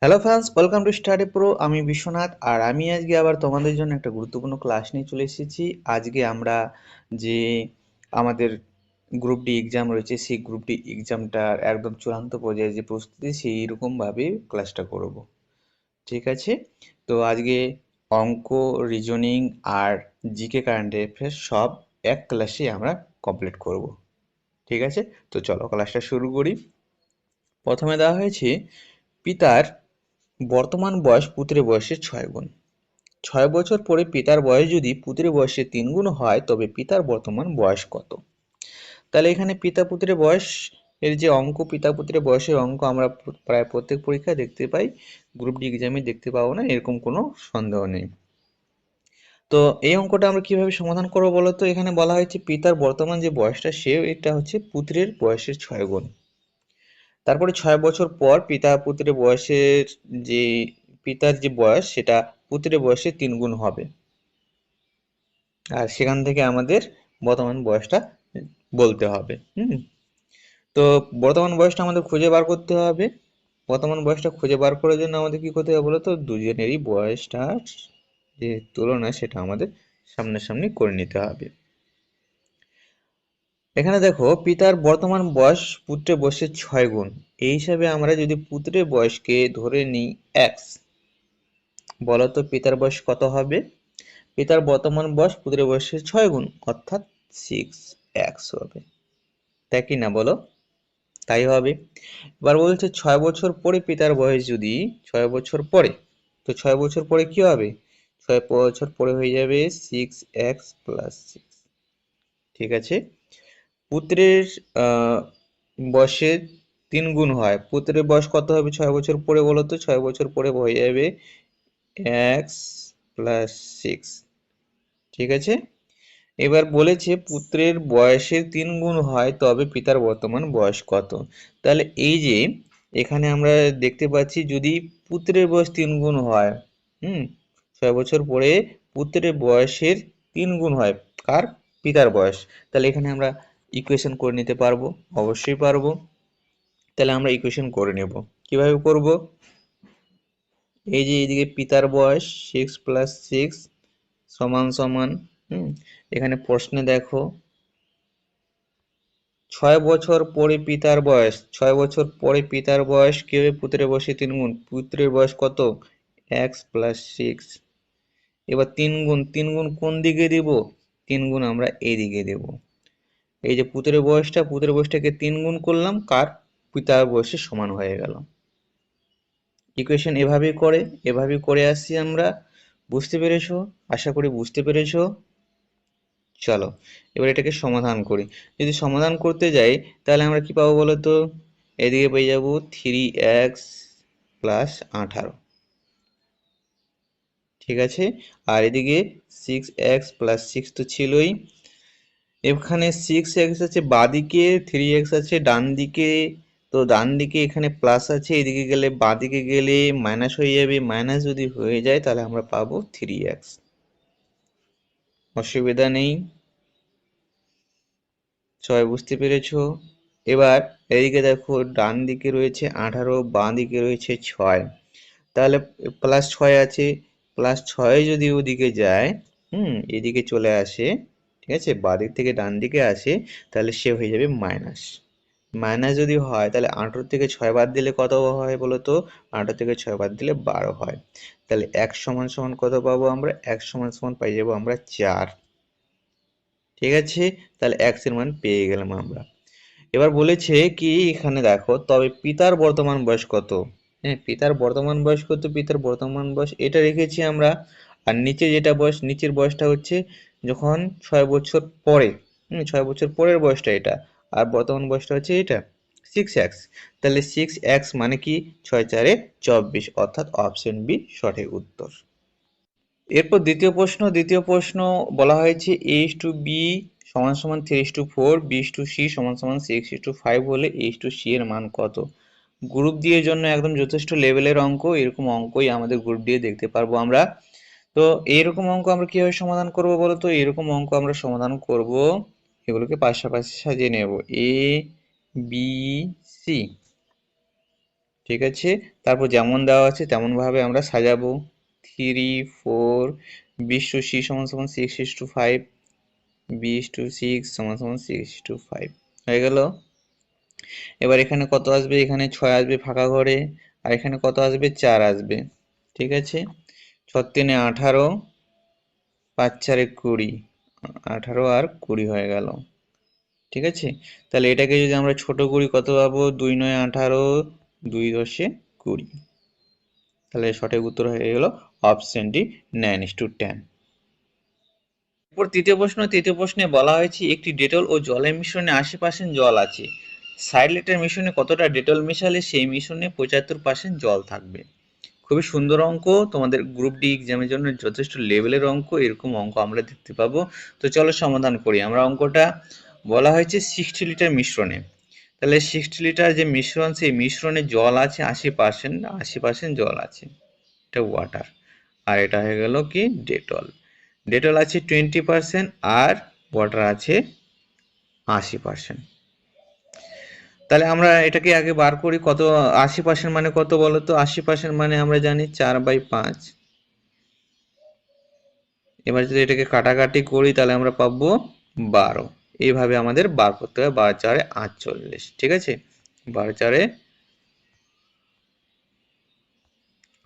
Hello friends, welcome to study pro. আমি বিশ্বনাথ, আর আমি আজকে আবার তোমাদের জন্য একটা গুরুত্বপূর্ণ ক্লাস নিয়ে চলে এসেছি। আজকে আমরা যে আমাদের গ্রুপ ডি এক্সাম রয়েছে, সেই গ্রুপ ডি এক্সামটার একদম চূড়ান্ত পর্যায়ে যে প্রস্তুতি, সেই রকমভাবে ক্লাসটা করব। ঠিক আছে? তো আজকে অঙ্ক, রিজনিং আর জিকে কারেন্ট অ্যাফেয়ার্স সব এক ক্লাসে আমরা কমপ্লিট করব। ঠিক আছে? তো চলো ক্লাসটা শুরু করি। প্রথমে দেওয়া হয়েছে পিতার বর্তমান বয়স পুত্রের বয়সের 6 গুণ। 6 বছর পরে পিতার বয়স যদি পুত্রের বয়সের 3 গুণ হয়, তবে পিতার বর্তমান বয়স কত? তাহলে এখানে পিতা পুত্রের বয়স এর যে অঙ্ক, পিতা পুত্রের বয়সের অঙ্ক আমরা প্রায় প্রত্যেক পরীক্ষায় দেখতে পাই, গ্রুপ ডি এক্সামে দেখতে পাবো না, এরকম কোনো সন্দেহ নেই। তো এই অঙ্কটা আমরা কিভাবে সমাধান করবো বলো তো? এখানে বলা হয়েছে পিতার বর্তমান যে বয়সটা, এটা হচ্ছে পুত্রের বয়সের 6 গুণ। তারপরে 6 বছর পর পিতা পুত্রের বয়সের যে পিতার যে বয়স, সেটা পুত্রের বয়সের 3 গুণ হবে। আর সেখান থেকে আমাদের বর্তমান বয়সটা বলতে হবে। তো বর্তমান বয়সটা আমাদের খুঁজে বার করতে হবে। বর্তমান বয়সটা খুঁজে বার করার জন্য আমাদের কি করতে হবে বলো তো? দুজনেরই বয়সটার যে তুলনা, সেটা আমাদের সামনাসামনি করে নিতে হবে। এখানে দেখো, পিতার বর্তমান বয়স পুত্রের বয়সের 6 গুণ। এই হিসাবে আমরা যদি পুত্রের বয়সকে ধরে নিই এক্স, বলতো পিতার বয়স কত হবে? পিতার বর্তমান বয়স পুত্রের বয়সের 6 গুণ, অর্থাৎ 6x হবে। তাই কি না বলো? তাই হবে। এবার বলছে 6 বছর পরে পিতার বয়স যদি 6 বছর পরে, তো 6 বছর পরে কি হবে? 6 বছর পরে হয়ে যাবে 6x+6। ঠিক আছে? পুত্রের বয়সের 3 গুণ হয়, পুত্রের বয়স কত হবে 6 বছর পরে বলো তো? 6 বছর পরে হয়ে যাবে x+6। ঠিক আছে? এবার বলেছে পুত্রের বয়সের 3 গুণ হয়, তবে পিতার বর্তমান বয়স কত? তাহলে এই যে এখানে আমরা দেখতে পাচ্ছি, যদি পুত্রের বয়স 3 গুণ হয়, হুম 6 বছর পরে পুত্রের বয়সের 3 গুণ হয়, কার? পিতার বয়স। তাহলে এখানে আমরা ইকুয়েশন করে নিতে পারবো, অবশ্যই পারবো। তাহলে আমরা ইকুয়েশন করে নেব। কিভাবে করব? এই যে এইদিকে পিতার বয়স 6+6 সমান সমান, এখানে প্রশ্নে দেখো 6 বছর পরে পিতার বয়স, 6 বছর পরে পিতার বয়স কি হবে? পুত্রের বয়সে 3 গুণ, পুত্রের বয়স কত? x+6। এবার 3 গুণ, 3 গুণ কোন দিকে দিব? 3 গুণ আমরা এইদিকে দেব। এই যে পুত্রের বয়সটাকে 3 গুণ করলাম, কার? পিতার বয়সের সমান হয়ে গেল। ইকুয়েশন এভাবেই করে আসছি আমরা। বুঝতে পেরেছো? আশা করি বুঝতে পেরেছো। চলো এবার এটাকে সমাধান করি। যদি সমাধান করতে যাই, তাহলে আমরা কি পাবো বলো তো? এদিকে পেয়ে যাবো 3x+18। ঠিক আছে? আর এদিকে 6x+6 তো ছিলই। এখানে 6x আছে বাঁদিকে, 3x আছে ডান দিকে। তো ডান দিকে এখানে প্লাস আছে, এদিকে গেলে বাঁদিকে গেলে মাইনাস হয়ে যাবে। মাইনাস যদি হয়ে যায়, তাহলে আমরা পাবো 3x। অসুবিধা নেই। সবাই বুঝতে পেরেছো? এবার এদিকে দেখো, ডান দিকে রয়েছে 18, বাঁ দিকে রয়েছে 6। তাহলে +6 আছে, +6 যদি ওদিকে যায়, এদিকে চলে আসে, ঠিক আছে, বাঁ দিক থেকে ডান দিকে আসে, তাহলে সে হয়ে যাবে মাইনাস। মাইনাস যদি হয়, তাহলে 18 থেকে 6 বাদ দিলে কত হয় বলো তো? 18 থেকে 6 বাদ দিলে 12 হয়। তাহলে x সমান সমান কত পাবো আমরা? x সমান সমান পাই যাবো আমরা 4। ঠিক আছে? তাহলে x এর মান পেয়ে গেলাম আমরা। এবার বলেছে কি, এখানে দেখো, তবে পিতার বর্তমান বয়স কত? হ্যাঁ, পিতার বর্তমান বয়স কত? পিতার বর্তমান বয়স এটা রেখেছি আমরা। আর নিচে যেটা বয়স, নিচের বয়সটা হচ্ছে যখন 6 বছর পরে, 6 বছর পরের বয়সটা এটা। আর বর্তমান বয়সটা হচ্ছে এটা 6x। তাহলে 6x মানে কি? 6×4=24, অর্থাৎ অপশন বি সঠিক উত্তর। এরপর দ্বিতীয় প্রশ্ন বলা হয়েছে a:b সমান সমান 3:4, b:c সমান সমান 6:5 হলে h:c এর মান কত? গ্রুপ ডি এর জন্য একদম যথেষ্ট লেভেলের অঙ্ক। এরকম অঙ্কই আমাদের গ্রুপ ডি এ দেখতে পারবো আমরা। তো এইরকম অঙ্ক আমরা কিভাবে সমাধান করব বলো তো? এরকম অঙ্ক আমরা সমাধান করব, এগুলোকে পাশাপাশি সাজিয়ে নেব, a b c। ঠিক আছে, তারপর যেমন দেওয়া আছে তেমন ভাবে আমরা সাজাবো। 3 4 B/C সমান সমান 6:5, B/6 সমান সমান 6:5 হয়ে গেল। এবার এখানে কত আসবে, এখানে 6 আসবে ফাঁকা ঘরে, আর এখানে কত আসবে, 4 আসবে। ঠিক আছে, 6 3 18, 5 4 20, 18 আর 20 হয়ে গেল। ঠিক আছে, তাহলে এটাকে যদি আমরা ছোট করি কত পাবো, 2 9 18, 2 10 20। তাহলে সঠিক উত্তর হয়ে গেল অপশন ডি, 9:10। এরপর তৃতীয় প্রশ্নে বলা হয়েছে একটি ডেটল ও জলের মিশ্রণে 80% জল আছে, 60 লিটার মিশ্রণে কতটা ডেটল মেশালে সেই মিশ্রণে 75% জল থাকবে। খুবই সুন্দর অঙ্ক, তোমাদের গ্রুপ ডি এক্সামের জন্য যথেষ্ট লেভেলের অঙ্ক। এরকম অঙ্ক আমরা দেখতে পাবো। তো চলো সমাধান করি। আমরা অঙ্কটা বলা হয়েছে 60 লিটার মিশ্রণে, তাহলে 60 লিটার যে মিশ্রণ, সেই মিশ্রণে জল আছে 80%, 80% জল আছে, এটা ওয়াটার। আর এটা হয়ে গেল কি, ডেটল। ডেটল আছে 20% আর ওয়াটার আছে 80%। তাহলে আমরা এটাকে আগে বার করি, কত 80% মানে কত বলো তো। 80% মানে আমরা জানি 4/5। এবার যদি এটাকে কাটাকাটি করি তাহলে আমরা পাবো 12। এইভাবে আমাদের বার করতে হবে। 12 4 48, ঠিক আছে, 12 4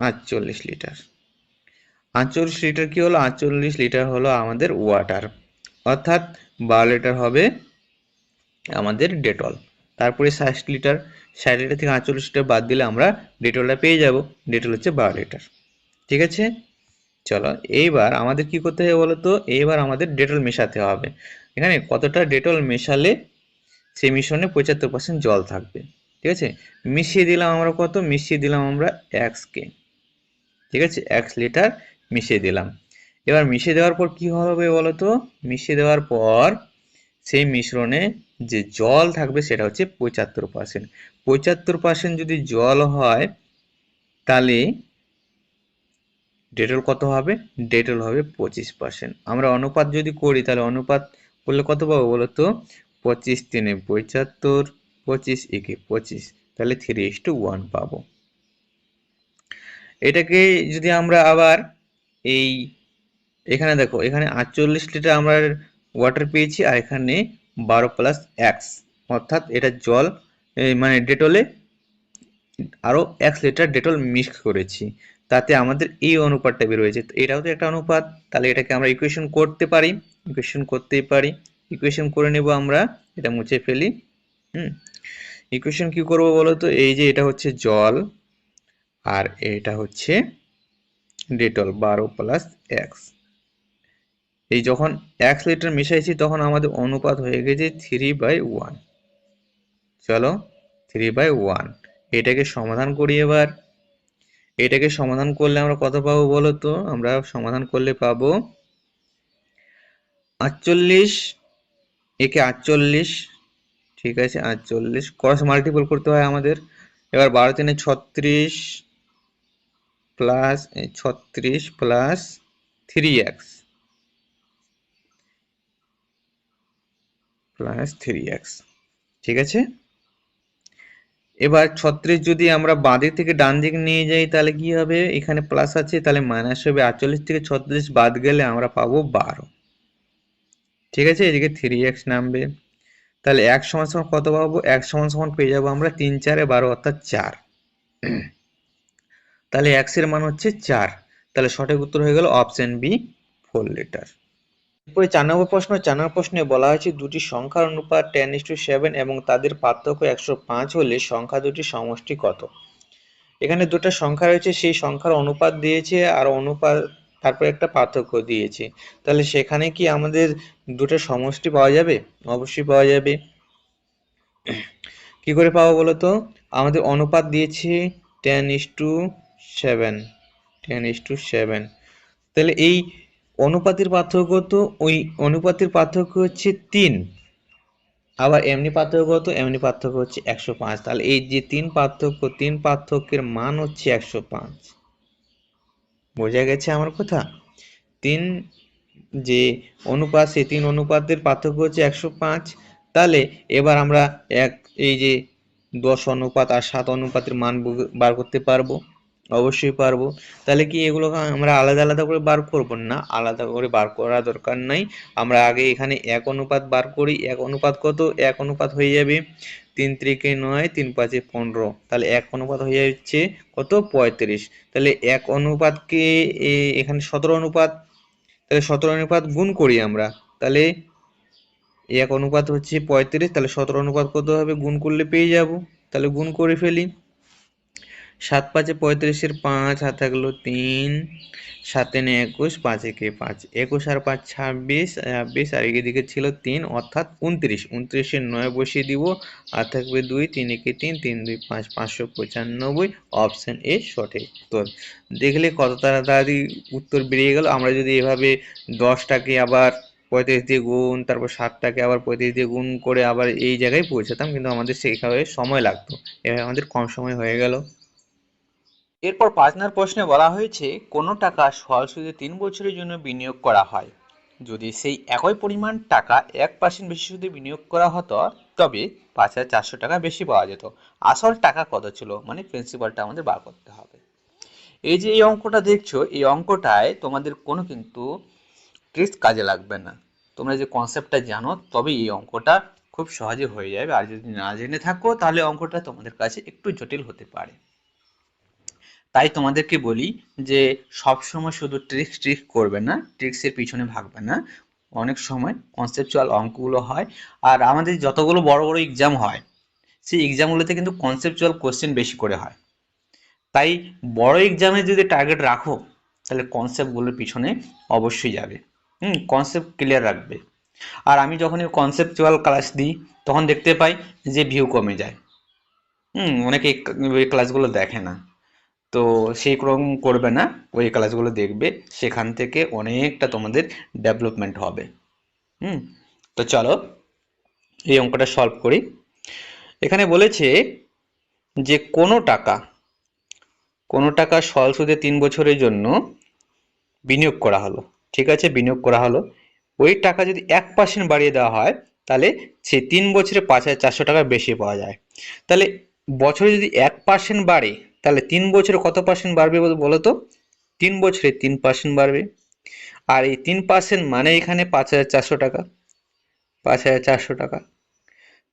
48 লিটার। 48 লিটার কি হলো, 48 লিটার হলো আমাদের ওয়াটার, অর্থাৎ 12 লিটার হবে আমাদের ডেটল। তারপরে 60 লিটার, 60 লিটার থেকে 48 লিটার বাদ দিলে আমরা ডেটলটা পেয়ে যাব। ডেটল হচ্ছে 12 লিটার। ঠিক আছে, চলো এইবার আমাদের কি করতে হবে বলো তো। এইবার আমাদের ডেটল মেশাতে হবে। এখানে কতটা ডেটল মেশালে সেই মিশ্রণে 75% জল থাকবে। ঠিক আছে, মিশিয়ে দিলাম আমরা কত, মিশিয়ে দিলাম আমরা 1 ঠিক আছে, 1 লিটার মিশিয়ে দিলাম। এবার মিশিয়ে দেওয়ার পর কি হবে বলো তো। মিশিয়ে দেওয়ার পর সেই মিশ্রণে যে জল থাকবে সেটা হচ্ছে 75%। 75% যদি জল হয় তাহলে ডেটল কত হবে, ডেটল হবে 25%। আমরা অনুপাত যদি করি তাহলে অনুপাত করলে কত পাবো বলো তো। 25 3 75, 25 1 25, তাহলে 3:1 পাবো। এটাকে যদি আমরা আবার এই এখানে দেখো, এখানে 48 লিটার আমরা ওয়াটার পেয়েছি, আর এখানে 12 + 1, অর্থাৎ এটা জল, মানে ডেটলে আরো 1 লিটার ডেটল মিক্স করেছি, তাতে আমাদের এই অনুপাতটা বের হয়েছে। এটাও তো একটা অনুপাত, তাহলে এটাকে আমরা ইকুয়েশন করতে পারি, ইকুয়েশন করতেই পারি। ইকুয়েশন করে নেব আমরা, এটা মুছে ফেলি। ইকুয়েশন কি করব বলো তো। এই যে এটা হচ্ছে জল আর এটা হচ্ছে ডেটল, 12 + 1। এই যখন 1 লিটার মিশাইছি তখন আমাদের অনুপাত হয়ে গেছে 3/1। চলো 3/1, এটাকে সমাধান করি এবার। এটাকে সমাধান করলে আমরা কত পাবো বলো তো। আমরা সমাধান করলে পাবো 48, একে 48, ঠিক আছে 48, ক্রস মাল্টিপল করতে হয় আমাদের। এবার 12 3 36 plus 36 plus 3x plus 3x, ঠিক আছে। এবার 36 যদি আমরা বাঁদিক থেকে ডান দিকে নিয়ে যাই তাহলে কি হবে, এখানে প্লাস আছে তাহলে মাইনাস হবে। 48 থেকে 36 বাদ গেলে আমরা পাবো 12। ঠিক আছে, এদিকে 3x নামবে। তাহলে x সমান সমান কত পাবো, x সমান সমান পেয়ে যাবো আমরা 3 4 12, অর্থাৎ 4। তাহলে x এর মান হচ্ছে 4। তাহলে সঠিক উত্তর হয়ে গেল অপশন বি, 4 লিটার। এরপরে 4 নম্বর প্রশ্ন। 4 নম্বর প্রশ্নে বলা হয়েছে দুটি সংখ্যার অনুপাত 10:7 এবং তাদের পার্থক্য 105 হলে সংখ্যা দুটির সমষ্টি কত। এখানে দুটো সংখ্যা রয়েছে, সেই সংখ্যার অনুপাত দিয়েছে আর অনুপাত তারপর একটা পার্থক্য দিয়েছে। তাহলে সেখানে কি আমাদের দুটো সমষ্টি পাওয়া যাবে? অবশ্যই পাওয়া যাবে। কি করে পাবো বলো তো। আমাদের অনুপাত দিয়েছে 10:7, 10:7। তাহলে এই অনুপাতের পার্থক্য তো, ওই অনুপাতের পার্থক্য হচ্ছে 3। আবার এমনি পার্থক্য তো, এমনি পার্থক্য হচ্ছে 105। তাহলে এই যে 3 পার্থক্য, 3 পার্থক্যের মান হচ্ছে 105। বোঝা গেছে আমার কথা। 3 যে অনুপাত, সেই 3 অনুপাতের পার্থক্য হচ্ছে 105। তাহলে এবার আমরা এই যে 10 অনুপাত আর 7 অনুপাতের মান বার করতে পারবো? অবশ্যই পারবো। তাহলে কি এগুলো আমরা আলাদা আলাদা করে বার করবো? না, আলাদা করে বার করা দরকার নাই। আমরা আগে এখানে 1 অনুপাত বার করি। 1 অনুপাত কত? 1 অনুপাত হয়ে যাবে 3 × 9, 3 × 5 = 15। তাহলে 1 অনুপাত হয়ে যাচ্ছে কত? 35। তাহলে 1 অনুপাতকে এখানে 17 অনুপাত, তাহলে 17 অনুপাত গুণ করি আমরা। তাহলে 1 অনুপাত হচ্ছে 35, তাহলে 17 অনুপাত কত হবে? গুণ করলে পেয়ে যাব। তাহলে গুণ করে ফেলি। 7 × 5 = 35, 5 হাতে থাকলো 3, 7 × 9 = 21, 5 × 1 = 5, 21 আর 5 = 26, 26 আর এদিকে ছিল 3 অর্থাৎ 29, 29 এর 9 বসিয়ে দিব আর থাকবে 2, 3 × 1 = 3, 3 × 2 = 5, 595। অপশন এ সঠিক উত্তর। দেখলে কত তাড়াতাড়ি উত্তর বেরিয়ে গেল। আমরা যদি এভাবে 10টাকে আবার 35 দিয়ে গুণ, তারপর 7টাকে আবার 35 দিয়ে গুণ করে আবার এই জায়গায় পৌঁছাতাম, কিন্তু আমাদের সেভাবে সময় লাগতো। এভাবে আমাদের কম সময় হয়ে গেল। এরপর 5 নম্বর প্রশ্নে বলা হয়েছে কোনো টাকা সরল সুদে 3 বছরের জন্য বিনিয়োগ করা হয়। যদি সেই একই পরিমাণ টাকা 1% বেশি সুদে বিনিয়োগ করা হতো তবে 5,400 টাকা বেশি পাওয়া যেত। আসল টাকা কত ছিল? মানে প্রিন্সিপালটা আমাদের বার করতে হবে। এই যে এই অঙ্কটা দেখছো, এই অঙ্কটায় তোমাদের কোনো কিন্তু ট্রিক্স কাজে লাগবে না। তোমরা যে কনসেপ্টটা জানো তবেই এই অঙ্কটা খুব সহজে হয়ে যাবে। আর যদি না জেনে থাকো তাহলে অঙ্কটা তোমাদের কাছে একটু জটিল হতে পারে। তাই তোমাদেরকে বলি যে সবসময় শুধু ট্রিক্স করবে না, ট্রিক্সের পিছনে ভাগবে না। অনেক সময় কনসেপচুয়াল অঙ্কগুলো হয়। আর আমাদের যতগুলো বড় বড় এক্সাম হয় সেই এক্সামগুলোতে কিন্তু কনসেপচুয়াল কোশ্চেন বেশি করে হয়। তাই বড় এক্সামে যদি টার্গেট রাখো তাহলে কনসেপ্টগুলোর পিছনে অবশ্যই যাবে। কনসেপ্ট ক্লিয়ার রাখবে। আর আমি যখন এই কনসেপচুয়াল ক্লাস দিই তখন দেখতে পাই যে ভিউ কমে যায়। অনেকে এই ক্লাসগুলো দেখে না। তো সেই রকম করবে না, ওই ক্লাসগুলো দেখবে, সেখান থেকে অনেকটা তোমাদের ডেভেলপমেন্ট হবে। তো চলো এই অঙ্কটা সলভ করি। এখানে বলেছে যে কোনো টাকা সরল সুদে 3 বছরের জন্য বিনিয়োগ করা হলো। ঠিক আছে, বিনিয়োগ করা হলো। ওই টাকা যদি 1% বাড়িয়ে দেওয়া হয় তাহলে সেই 3 বছরে 5,400 টাকা বেশি পাওয়া যায়। তাহলে বছরে যদি 1% বাড়ে তাহলে 3 বছরে কত পার্সেন্ট বাড়বে বলো তো? 3 বছরে 3% বাড়বে। আর এই 3% মানে এখানে 5,400 টাকা। 5,400 টাকা,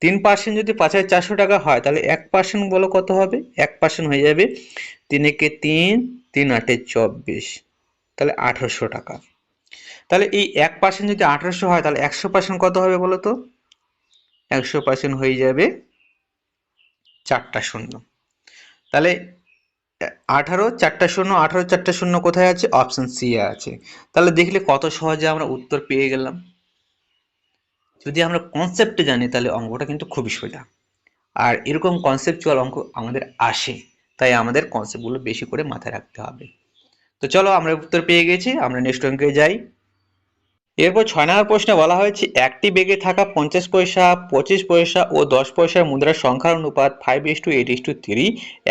3% যদি 5,400 টাকা হয় তাহলে 1% বলো কত হবে? 1% হয়ে যাবে 3 × 3, 3 × 8 = 24, তাহলে 1,800 টাকা। তাহলে এই 1% যদি 1,800 হয় তাহলে 100% কত হবে বলো তো? 100% হয়ে যাবে 4টা শূন্য। তাহলে 18, 4টা শূন্য, 18, 4টা শূন্য কোথায় আছে? অপশন সি এ আছে। তাহলে দেখলে কত সহজে আমরা উত্তর পেয়ে গেলাম। যদি আমরা কনসেপ্টে জানি তাহলে অঙ্কটা কিন্তু খুবই সোজা। আর এরকম কনসেপচুয়াল অঙ্ক আমাদের আসে, তাই আমাদের কনসেপ্টগুলো বেশি করে মাথায় রাখতে হবে। তো চলো আমরা উত্তর পেয়ে গেছি, আমরা নেক্সট অঙ্কে যাই। এরপর 6 নম্বর প্রশ্নে বলা হয়েছে একটি ব্যাগে থাকা 50 পয়সা, 25 পয়সা ও 10 পয়সার মুদ্রার সংখ্যার অনুপাত 5:8:3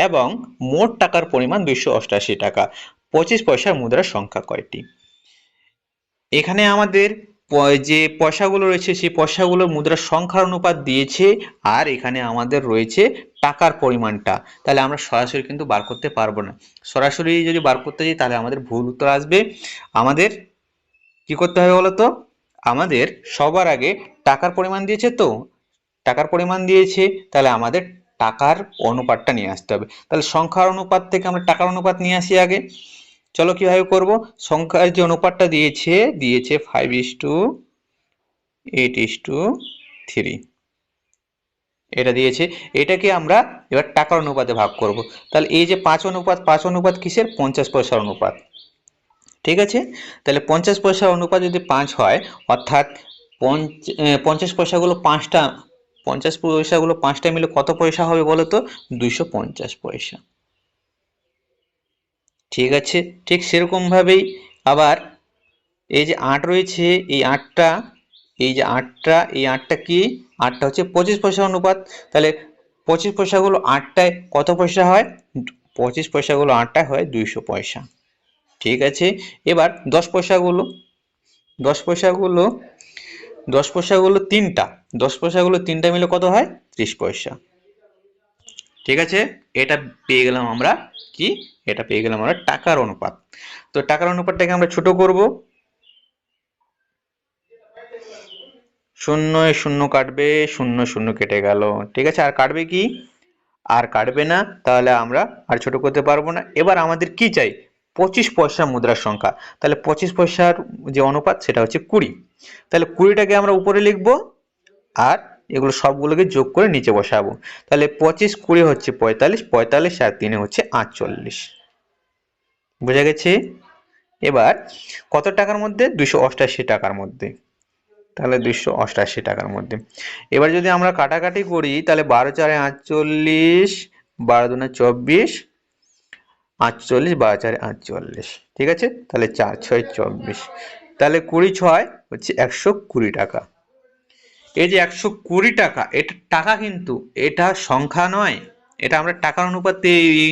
এবং মোট টাকার পরিমাণ 288 টাকা। 25 পয়সার মুদ্রার সংখ্যা কয়টি? এখানে আমাদের যে পয়সাগুলো রয়েছে সেই পয়সাগুলোর মুদ্রার সংখ্যার অনুপাত দিয়েছে, আর এখানে আমাদের রয়েছে টাকার পরিমাণটা। তাহলে আমরা সরাসরি কিন্তু বার করতে পারবো না। সরাসরি যদি বার করতে যাই তাহলে আমাদের ভুল উত্তর আসবে। আমাদের কি করতে হবে বলতো? আমাদের সবার আগে টাকার পরিমাণ দিয়েছে, তো টাকার পরিমাণ দিয়েছে, তাহলে আমাদের টাকার অনুপাতটা নিয়ে আসতে হবে। তাহলে সংখ্যার অনুপাত থেকে আমরা টাকার অনুপাত নিয়ে আসি আগে। চলো কিভাবে করব? সংখ্যার যে অনুপাতটা দিয়েছে 5:8:3, এটা দিয়েছে। এটাকে আমরা এবার টাকার অনুপাতে ভাগ করব। তাহলে এই যে 5 অনুপাত কিসের? 50 পয়সার অনুপাত। ঠিক আছে, তাহলে 50 পয়সার অনুপাত যদি 5 হয় অর্থাৎ 50 পয়সাগুলো 5টা, 50 পয়সাগুলো 5টা মিলে কত পয়সা হবে বলো তো? 250 পয়সা। ঠিক আছে, ঠিক সেরকম ভাবেই আবার এই যে 8 রয়েছে, এই 8টা, এই যে 8টা, এই 8টা কি? 8টা হচ্ছে 25 পয়সার অনুপাত। তাহলে 25 পয়সাগুলো 8টায় কত পয়সা হয়? 25 পয়সাগুলো 8টায় হয় 200 পয়সা। ঠিক আছে, এবার 10 পয়সাগুলো, 10 পয়সাগুলো 10 পয়সাগুলো 3টা, 10 পয়সাগুলো 3টা মিলে কত হয়? 30 পয়সা। ঠিক আছে, এটা পেয়ে গেলাম আমরা কি, এটা পেয়ে গেলাম আমরা টাকার অনুপাত। তো টাকার অনুপাতটাকে আমরা ছোট করব, শূন্য শূন্য কাটবে, শূন্য শূন্য কেটে গেল। ঠিক আছে, আর কাটবে কি, আর কাটবে না, তাহলে আমরা আর ছোট করতে পারবো না। এবার আমাদের কি চাই, 25 পয়সা মুদ্রার সংখ্যা। তাহলে 25 পয়সার যে অনুপাত সেটা হচ্ছে 20। তাহলে 20টাকে আমরা উপরে লিখবো, আর এগুলো সবগুলোকে যোগ করে নিচে বসাবো। তাহলে 25 20 হচ্ছে 45, 45 আর 3 হচ্ছে 48। বোঝা গেছে? এবার কত টাকার মধ্যে, 288 টাকার মধ্যে। তাহলে 288 টাকার মধ্যে। এবার যদি আমরা কাটাকাটি করি, তাহলে 12 4 48, 12 2 24, 48, 12 4 48। ঠিক আছে, তাহলে 4 6 24, তাহলে 20 6 হচ্ছে 120 টাকা। এই যে 120 টাকা, এটা টাকা কিন্তু, এটা সংখ্যা নয়, এটা আমরা টাকার অনুপাতে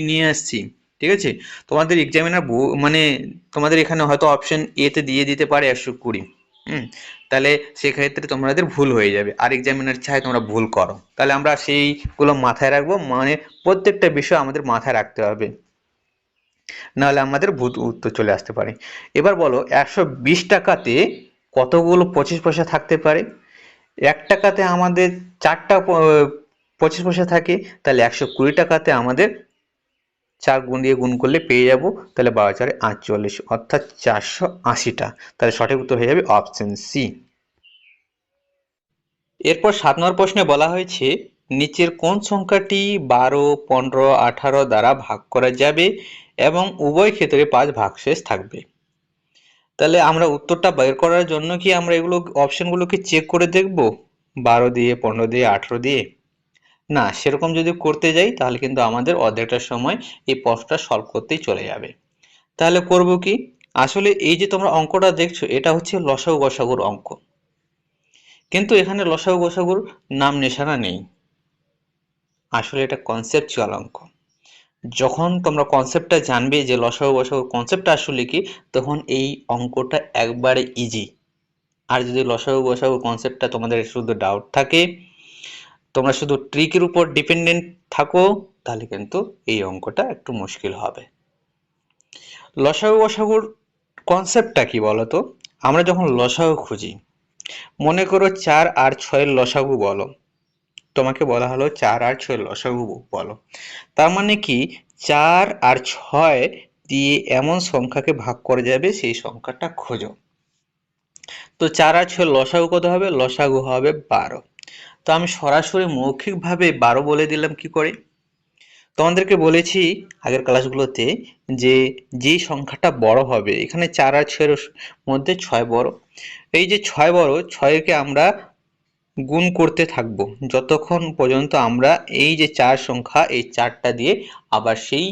নিয়ে আসছি। ঠিক আছে, তোমাদের এক্সামিনার মানে তোমাদের এখানে হয়তো অপশন এ তে দিয়ে দিতে পারে 120। তাহলে সেক্ষেত্রে তোমাদের ভুল হয়ে যাবে, আর এক্সামিনার চাই তোমরা ভুল করো। তাহলে আমরা সেইগুলো মাথায় রাখবো, মানে প্রত্যেকটা বিষয় আমাদের মাথায় রাখতে হবে, নাহলে আমাদের ভুল উত্তর চলে আসতে পারে। এবার বলো 120 টাকাতে কতগুলো 25 পয়সা থাকতে পারে? 1 টাকাতে আমাদের 4টা 25 পয়সা থাকে, তাহলে 120 টাকাতে আমাদের 4 গুণ দিয়ে গুণ করলে পেয়ে যাব, তাহলে 12 4 48, অর্থাৎ 480টা। তাহলে সঠিক উত্তর হয়ে যাবে অপশন সি। এরপর 7 নম্বর প্রশ্নে বলা হয়েছে, নিচের কোন সংখ্যাটি 12 15 18 দ্বারা ভাগ করা যাবে এবং উভয় ক্ষেত্রে 5 ভাগশেষ থাকবে? তাহলে আমরা উত্তরটা বের করার জন্য কি আমরা এগুলো অপশনগুলোকে চেক করে দেখব, 12 দিয়ে, 15 দিয়ে, 18 দিয়ে? না, সেরকম যদি করতে যাই তাহলে কিন্তু আমাদের অর্ধেকটা সময় এই প্রশ্নটা সলভ করতেই চলে যাবে। তাহলে করব কি, আসলে এই যে তোমরা অঙ্কটা দেখছো, এটা হচ্ছে লসাগু গসাগুর অঙ্ক, কিন্তু এখানে লসাগু গসাগুর নাম নিশানা নেই। আসলে এটা কনসেপচুয়াল অঙ্ক। যখন তোমরা কনসেপ্টটা জানবে যে লসাগু গসাগুর কনসেপ্টটা আসলে কি, তখন এই অঙ্কটা একবারে ইজি। আর যদি লসাগু গসাগু কনসেপ্টটা তোমাদের শুধু ডাউট থাকে, তোমরা শুধু ট্রিকের উপর ডিপেন্ডেন্ট থাকো, তাহলে কিন্তু এই অঙ্কটা একটু মুশকিল হবে। লসাগু গসাগুর কনসেপ্টটা কি বলতো? আমরা যখন লসাগু খুঁজি, মনে করো 4 আর 6 এর লসাগু বলো, তোমাকে বলা হলো 4 আর 6 এর লসাগু বলো। তার মানে কি, 4 আর 6 দিয়ে এমন সংখ্যাকে ভাগ করা যাবে, সেই সংখ্যাটা খোঁজো। তো 4 আর 6 লসাগু কত হবে? লসাগু হবে 12। তো আমি সরাসরি মৌখিকভাবে 12 বলে দিলাম কি করে? তোমাদেরকে বলেছি আগের ক্লাসগুলোতে যে যেই সংখ্যাটা বড় হবে, এখানে 4 আর 6 এর মধ্যে 6 বড়। এই যে 6 বড়, 6কে আমরা গুণ করতে থাকবো যতক্ষণ পর্যন্ত আমরা এই যে 4 সংখ্যা, এই 4টা দিয়ে আবার সেই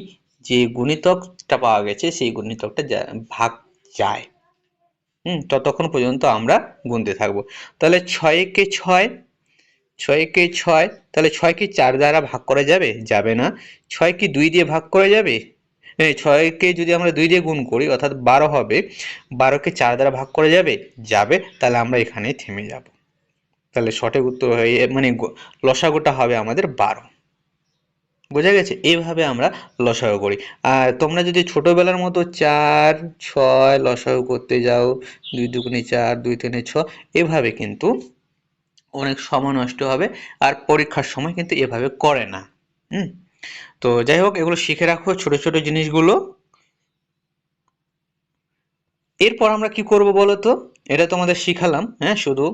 যে গুণিতকটা পাওয়া গেছে সেই গুণিতকটা ভাগ যায়, ততক্ষণ পর্যন্ত আমরা গুনতে থাকবো। তাহলে 6 কে 6, 6 কে 6, তাহলে 6 কি 4 দ্বারা ভাগ করা যাবে? যাবে না। 6 কি 2 দিয়ে ভাগ করা যাবে? 6 কে যদি আমরা 2 দিয়ে গুণ করি অর্থাৎ 12 হবে। 12 কে 4 দ্বারা ভাগ করা যাবে? যাবে। তাহলে আমরা এখানেই থেমে যাব। তাহলে সঠিক উত্তর হয়ে মানে লসাগুটা হবে আমাদের 12। বোঝা গেছে? এইভাবে আমরা লসাগু করি। আর তোমরা যদি ছোটবেলার মতো 4 6 লসাগু করতে যাও, 2 দুগুণে 4, 2 তিনে 6, এভাবে কিন্তু অনেক সময় নষ্ট হবে, আর পরীক্ষার সময় কিন্তু এভাবে করে না। হুম তো যাই হোক, এগুলো শিখে রাখো ছোট ছোট জিনিসগুলো। এরপর আমরা কি করব বলো তো? এটা তোমাদের শিখালাম, হ্যাঁ, শুধু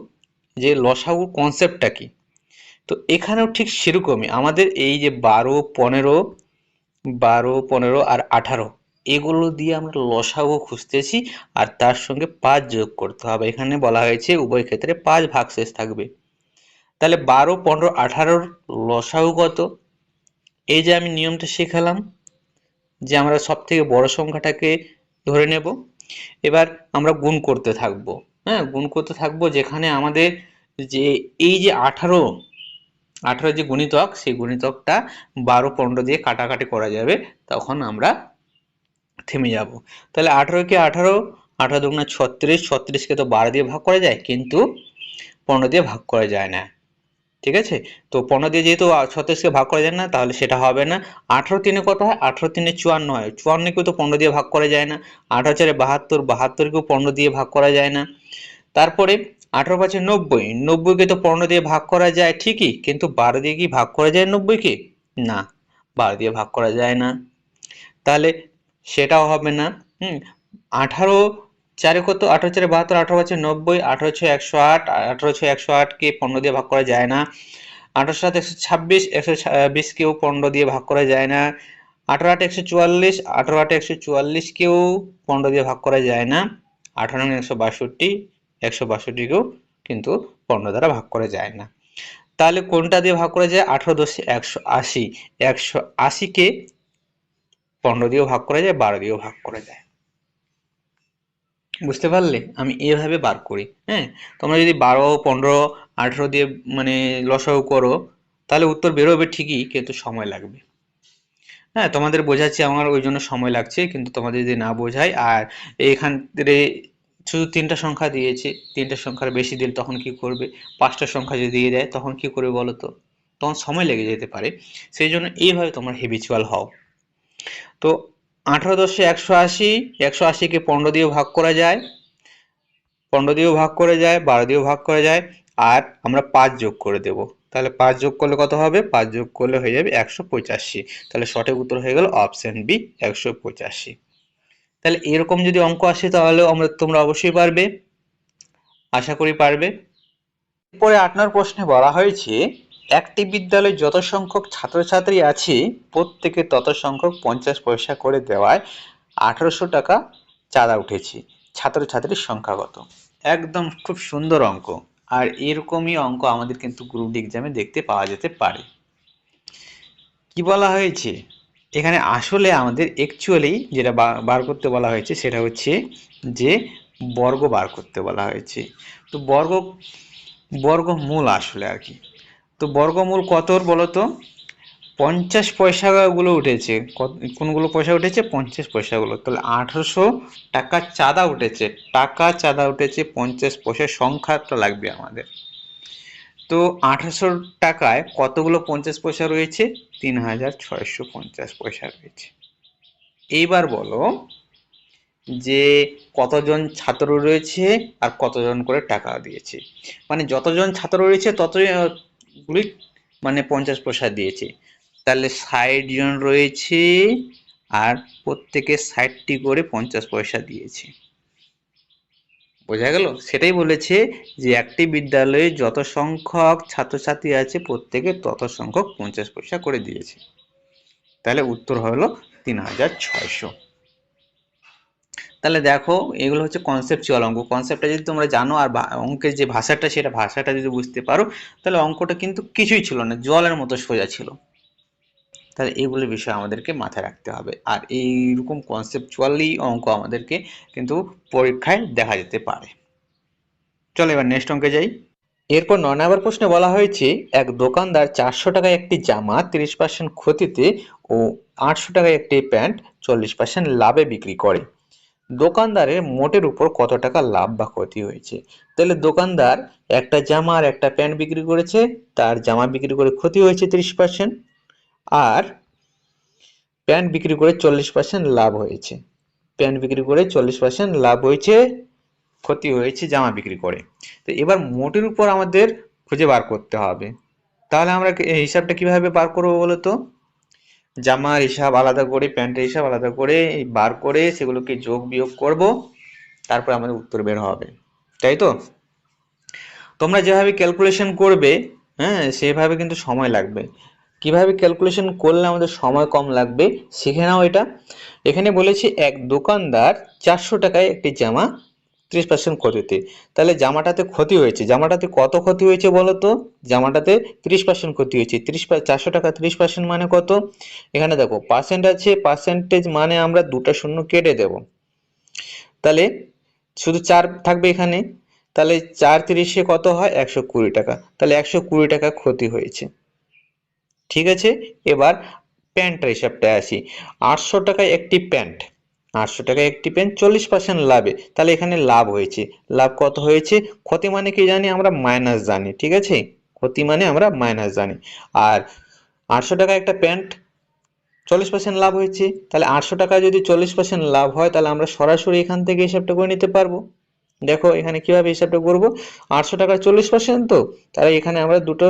যে লসাগু কনসেপ্টটা কি। তো এখানেও ঠিক সেরকমই আমাদের এই যে 12 15 আর 18 এগুলো দিয়ে আমরা লসাগু খুঁজতেছি, আর তার সঙ্গে 5 যোগ করতে হবে। এখানে বলা হয়েছে উভয় ক্ষেত্রে 5 ভাগশেষ থাকবে। তাহলে 12 15 18-র লসাগু কত? এই যে আমি নিয়মটা শেখালাম যে আমরা সব থেকে বড় সংখ্যাটাকে ধরে নেব, এবার আমরা গুণ করতে থাকবো। হ্যাঁ, গুণ করতে থাকবো, যেখানে আমাদের যে এই যে 18 যে গুণিতক, সেই গুণিতকটা 12 15 দিয়ে কাটাকাটি করা যাবে, তখন আমরা থেমে যাব। তাহলে 18 কে 18, 18 দুগুণে 36, 36কে তো 12 দিয়ে ভাগ করা যায়, কিন্তু 15 দিয়ে ভাগ করা যায় না। ঠিক আছে। তো 15 দিয়ে যেহেতু 36কে ভাগ করা যায় না, তাহলে সেটা হবে না। 18 তিনে কত হয়? 18 তিনে 54 হয়, 54কেও তো 15 দিয়ে ভাগ করা যায় না। 18 চারে 72, 72কেও 15 দিয়ে ভাগ করা যায় না। তারপরে 18 পাঁচে 90, 90কে তো 15 দিয়ে ভাগ করা যায় ঠিকই, কিন্তু 12 দিয়ে কি ভাগ করা যায় 90কে? না, 12 দিয়ে ভাগ করা যায় না, তাহলে সেটাও হবে না। 18 চারে কত? 18 চারে 72, 18 পাঁচে 90, 18 ছয় 108, 18 ছয় 108কে 15 দিয়ে ভাগ করা যায় না। 18 সাত 126, 120কেও 15 দিয়ে ভাগ করা যায় না। 18 আট 144, 18 আট 144কেও 15 দিয়ে ভাগ করা যায় না। 18 নং 162, 162কেও কিন্তু 15 দ্বারা ভাগ করা যায় না। তাহলে কোনটা দিয়ে ভাগ করা যায়? 18 10 180, 180কে 15 দিয়েও ভাগ করা যায়, 12 দিয়েও ভাগ করা যায়। বুঝতে পারলে? আমি এভাবে বার করি। হ্যাঁ, তোমরা যদি 12, 15, 18 দিয়ে মানে লসাগু করো, তাহলে উত্তর বেরোবে ঠিকই, কিন্তু সময় লাগবে। হ্যাঁ, তোমাদের বোঝাচ্ছি, আমার ওই জন্য সময় লাগছে, কিন্তু তোমাদের যদি না বোঝাই আর এখান থেকে শুধু 3টা সংখ্যা দিয়েছে, 3টা সংখ্যার বেশি দিলে তখন কি করবে? 5টা সংখ্যা যদি দিয়ে দেয় তখন কি করবে বলো তো? তখন সময় লেগে যেতে পারে। সেই জন্য এইভাবে তোমরা হেবিচুয়াল হও। তো 18 10 180, 180কে 15 দিয়ে ভাগ করা যায়, 15 দিয়েও ভাগ করে যায়, 12 দিয়েও ভাগ করা যায়, আর আমরা 5 যোগ করে দেব। তাহলে 5 যোগ করলে কত হবে? 5 যোগ করলে হয়ে যাবে 185। তাহলে সঠিক উত্তর হয়ে গেল অপশন বি, 185। তাহলে এরকম যদি অঙ্ক আসে তাহলে তোমরা অবশ্যই পারবে, আশা করি পারবে। এরপরে 8 নম্বর প্রশ্নে বলা হয়েছে, একটি বিদ্যালয়ে যত সংখ্যক ছাত্রছাত্রী আছে প্রত্যেকে তত সংখ্যক 50 পয়সা করে দেওয়ায় 1800 টাকা চাঁদা উঠেছে, ছাত্রছাত্রীর সংখ্যা কত? একদম খুব সুন্দর অঙ্ক। আর এরকমই অঙ্ক আমাদের কিন্তু গ্রুপ ডি এক্সামে দেখতে পাওয়া যেতে পারে। কি বলা হয়েছে এখানে? আসলে আমাদের অ্যাকচুয়ালি যেটা বার করতে বলা হয়েছে সেটা হচ্ছে যে বর্গ বার করতে বলা হয়েছে। তো বর্গমূল আসলে আর কি। তো বর্গমূল কতর বলো তো? 50 পয়সাগুলো উঠেছে। কোনগুলো পয়সা উঠেছে? 50 পয়সাগুলো। তাহলে 1800 টাকা চাঁদা উঠেছে, টাকা চাঁদা উঠেছে 50 পয়সা, সংখ্যাটা লাগবে আমাদের। তো 1800 টাকায় কতগুলো 50 পয়সা রয়েছে? 3650 পয়সা রয়েছে। এইবার বলো যে কতজন ছাত্র রয়েছে আর কতজন করে টাকা দিয়েছে। মানে যতজন ছাত্র রয়েছে ততগুলি মানে 50 পয়সা দিয়েছে। তাহলে 60 জন রয়েছে আর প্রত্যেকে 60টি করে 50 পয়সা দিয়েছে। বোঝা গেল? সেটাই বলেছে যে একটি বিদ্যালয়ে যত সংখ্যক ছাত্রছাত্রী আছে প্রত্যেকে তত সংখ্যক 50 পয়সা করে দিয়েছে। তাহলে উত্তর হলো 3600। তাহলে দেখো, এগুলো হচ্ছে কনসেপচুয়াল অঙ্ক। কনসেপ্টটা যদি তোমরা জানো আর অঙ্কের যে ভাষাটা, সেটা ভাষাটা যদি বুঝতে পারো, তাহলে অঙ্কটা কিন্তু কিছুই ছিল না, জলের মতো সোজা ছিল। তাহলে এইগুলো বিষয় আমাদেরকে মাথায় রাখতে হবে। আর এইরকম কনসেপচুয়ালি অঙ্ক আমাদেরকে কিন্তু পরীক্ষায় দেখা যেতে পারে। চলো এবার নেক্সট অঙ্কে যাই। এরপর 9 নম্বর প্রশ্নে বলা হয়েছে, এক দোকানদার 400 টাকায় একটি জামা 30% ক্ষতিতে ও 800 টাকায় একটি প্যান্ট 40% লাভে বিক্রি করে। দোকানদারের মোটের উপর কত টাকা লাভ বা ক্ষতি হয়েছে? তাহলে দোকানদার একটা জামা আর একটা প্যান্ট বিক্রি করেছে, তার জামা বিক্রি করে ক্ষতি হয়েছে 30%, আর প্যান্ট বিক্রি করে 40% লাভ হয়েছে। প্যান্ট বিক্রি করে 40% লাভ হয়েছে, ক্ষতি হয়েছে জামা বিক্রি করে। তো এবার মোটের উপর আমাদের খুঁজে বার করতে হবে। তাহলে আমরা এই হিসাবটা কিভাবে বার করবো বলো তো? জামার হিসাব আলাদা করে, প্যান্টের হিসাব আলাদা করে বার করে সেগুলোকে যোগ বিয়োগ করব, তারপর আমাদের উত্তর বের হবে, তাই তো? তোমরা যেভাবে ক্যালকুলেশন করবে, হ্যাঁ, সেভাবে কিন্তু সময় লাগবে। কিভাবে ক্যালকুলেশন করলে আমাদের সময় কম লাগবে শিখে নাও এটা। এখানে বলেছি এক দোকানদার 400 টাকায় একটি জামা 30% ক্ষতিতে। তাহলে জামাটাতে ক্ষতি হয়েছে, জামাটাতে কত ক্ষতি হয়েছে বলো তো? জামাটাতে 30% ক্ষতি হয়েছে। 400 টাকা 30% মানে কত? এখানে দেখো পার্সেন্ট আছে, পার্সেন্টেজ মানে আমরা দুটো শূন্য কেটে দেব, তাহলে শুধু 4 থাকবে এখানে। তাহলে 4 30-এ কত হয়? 120 টাকা। তাহলে 120 টাকা ক্ষতি হয়েছে। ঠিক আছে, এবার প্যান্টের হিসাবটা আসি। 800 টাকায় একটি প্যান্ট, 800 টাকায় একটি প্যান্ট 40% লাভে, তাহলে এখানে লাভ হয়েছে। লাভ কত হয়েছে? ক্ষতি মানে কি জানি আমরা? মাইনাস জানি, ঠিক আছে? ক্ষতি মানে আমরা মাইনাস জানি। আর 800 টাকা একটা প্যান্ট 40% লাভ হয়েছে, তাহলে 800 টাকা যদি 40% লাভ হয় তাহলে আমরা সরাসরি এখান থেকে হিসাবটা করে নিতে পারবো। দেখো এখানে কিভাবে হিসাবটা করবো, 800 টাকার 40%, তো তাহলে এখানে আমরা দুটো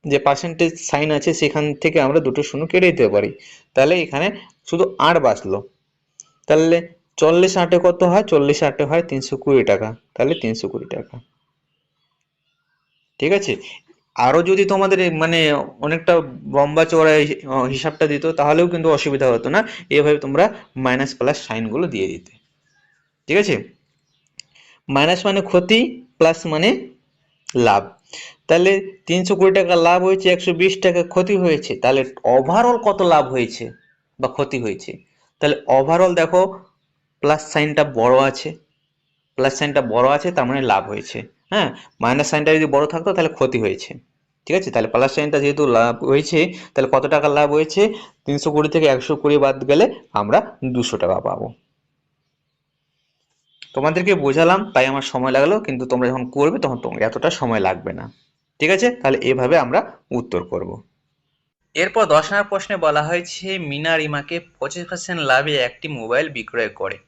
যে পার্সেন্টেজ সাইন আছে সেখান থেকে আমরা দুটো শূন্য কেটে দিতে পারি। তাহলে এখানে শুধু 8 বাঁচলো। তাহলে 40 8-এ কত হয়, 40 8-এ হয় 320 টাকা, তাহলে 320 টাকা। ঠিক আছে। আরো যদি তোমাদের মানে অনেকটা লম্বা চওড়া হিসাবটা দিত তাহলেও কিন্তু অসুবিধা হতো না, এভাবে তোমরা মাইনাস প্লাস সাইন গুলো দিয়ে দিতে। ঠিক আছে। মাইনাস মানে ক্ষতি, প্লাস মানে লাভ। তাহলে 320 টাকা লাভ হয়েছে, 120 টাকা ক্ষতি হয়েছে, তাহলে ওভারঅল কত লাভ হয়েছে বা ক্ষতি হয়েছে। তাহলে ওভারঅল দেখো প্লাস সাইনটা বড় আছে, প্লাস সাইনটা বড় আছে তার মানে লাভ হয়েছে। হ্যাঁ, মাইনাস সাইনটা যদি বড় থাকতো তাহলে ক্ষতি হয়েছে। ঠিক আছে। তাহলে প্লাস সাইনটা যেহেতু লাভ হয়েছে, তাহলে কত টাকা লাভ হয়েছে, 320 থেকে 120 বাদ গেলে আমরা 200 টাকা পাবো। তোমাদেরকে বোঝালাম তাই আমার সময় লাগলো, কিন্তু তোমরা যখন করবে তখন তোমার এতটা সময় লাগবে না। ঠিক আছে। তাহলে এভাবে আমরা উত্তর করব। এরপর 10 নম্বর প্রশ্নে বলা হয়েছে মিনা রিমাকে 25% লাভে একটি মোবাইল বিক্রয় করে।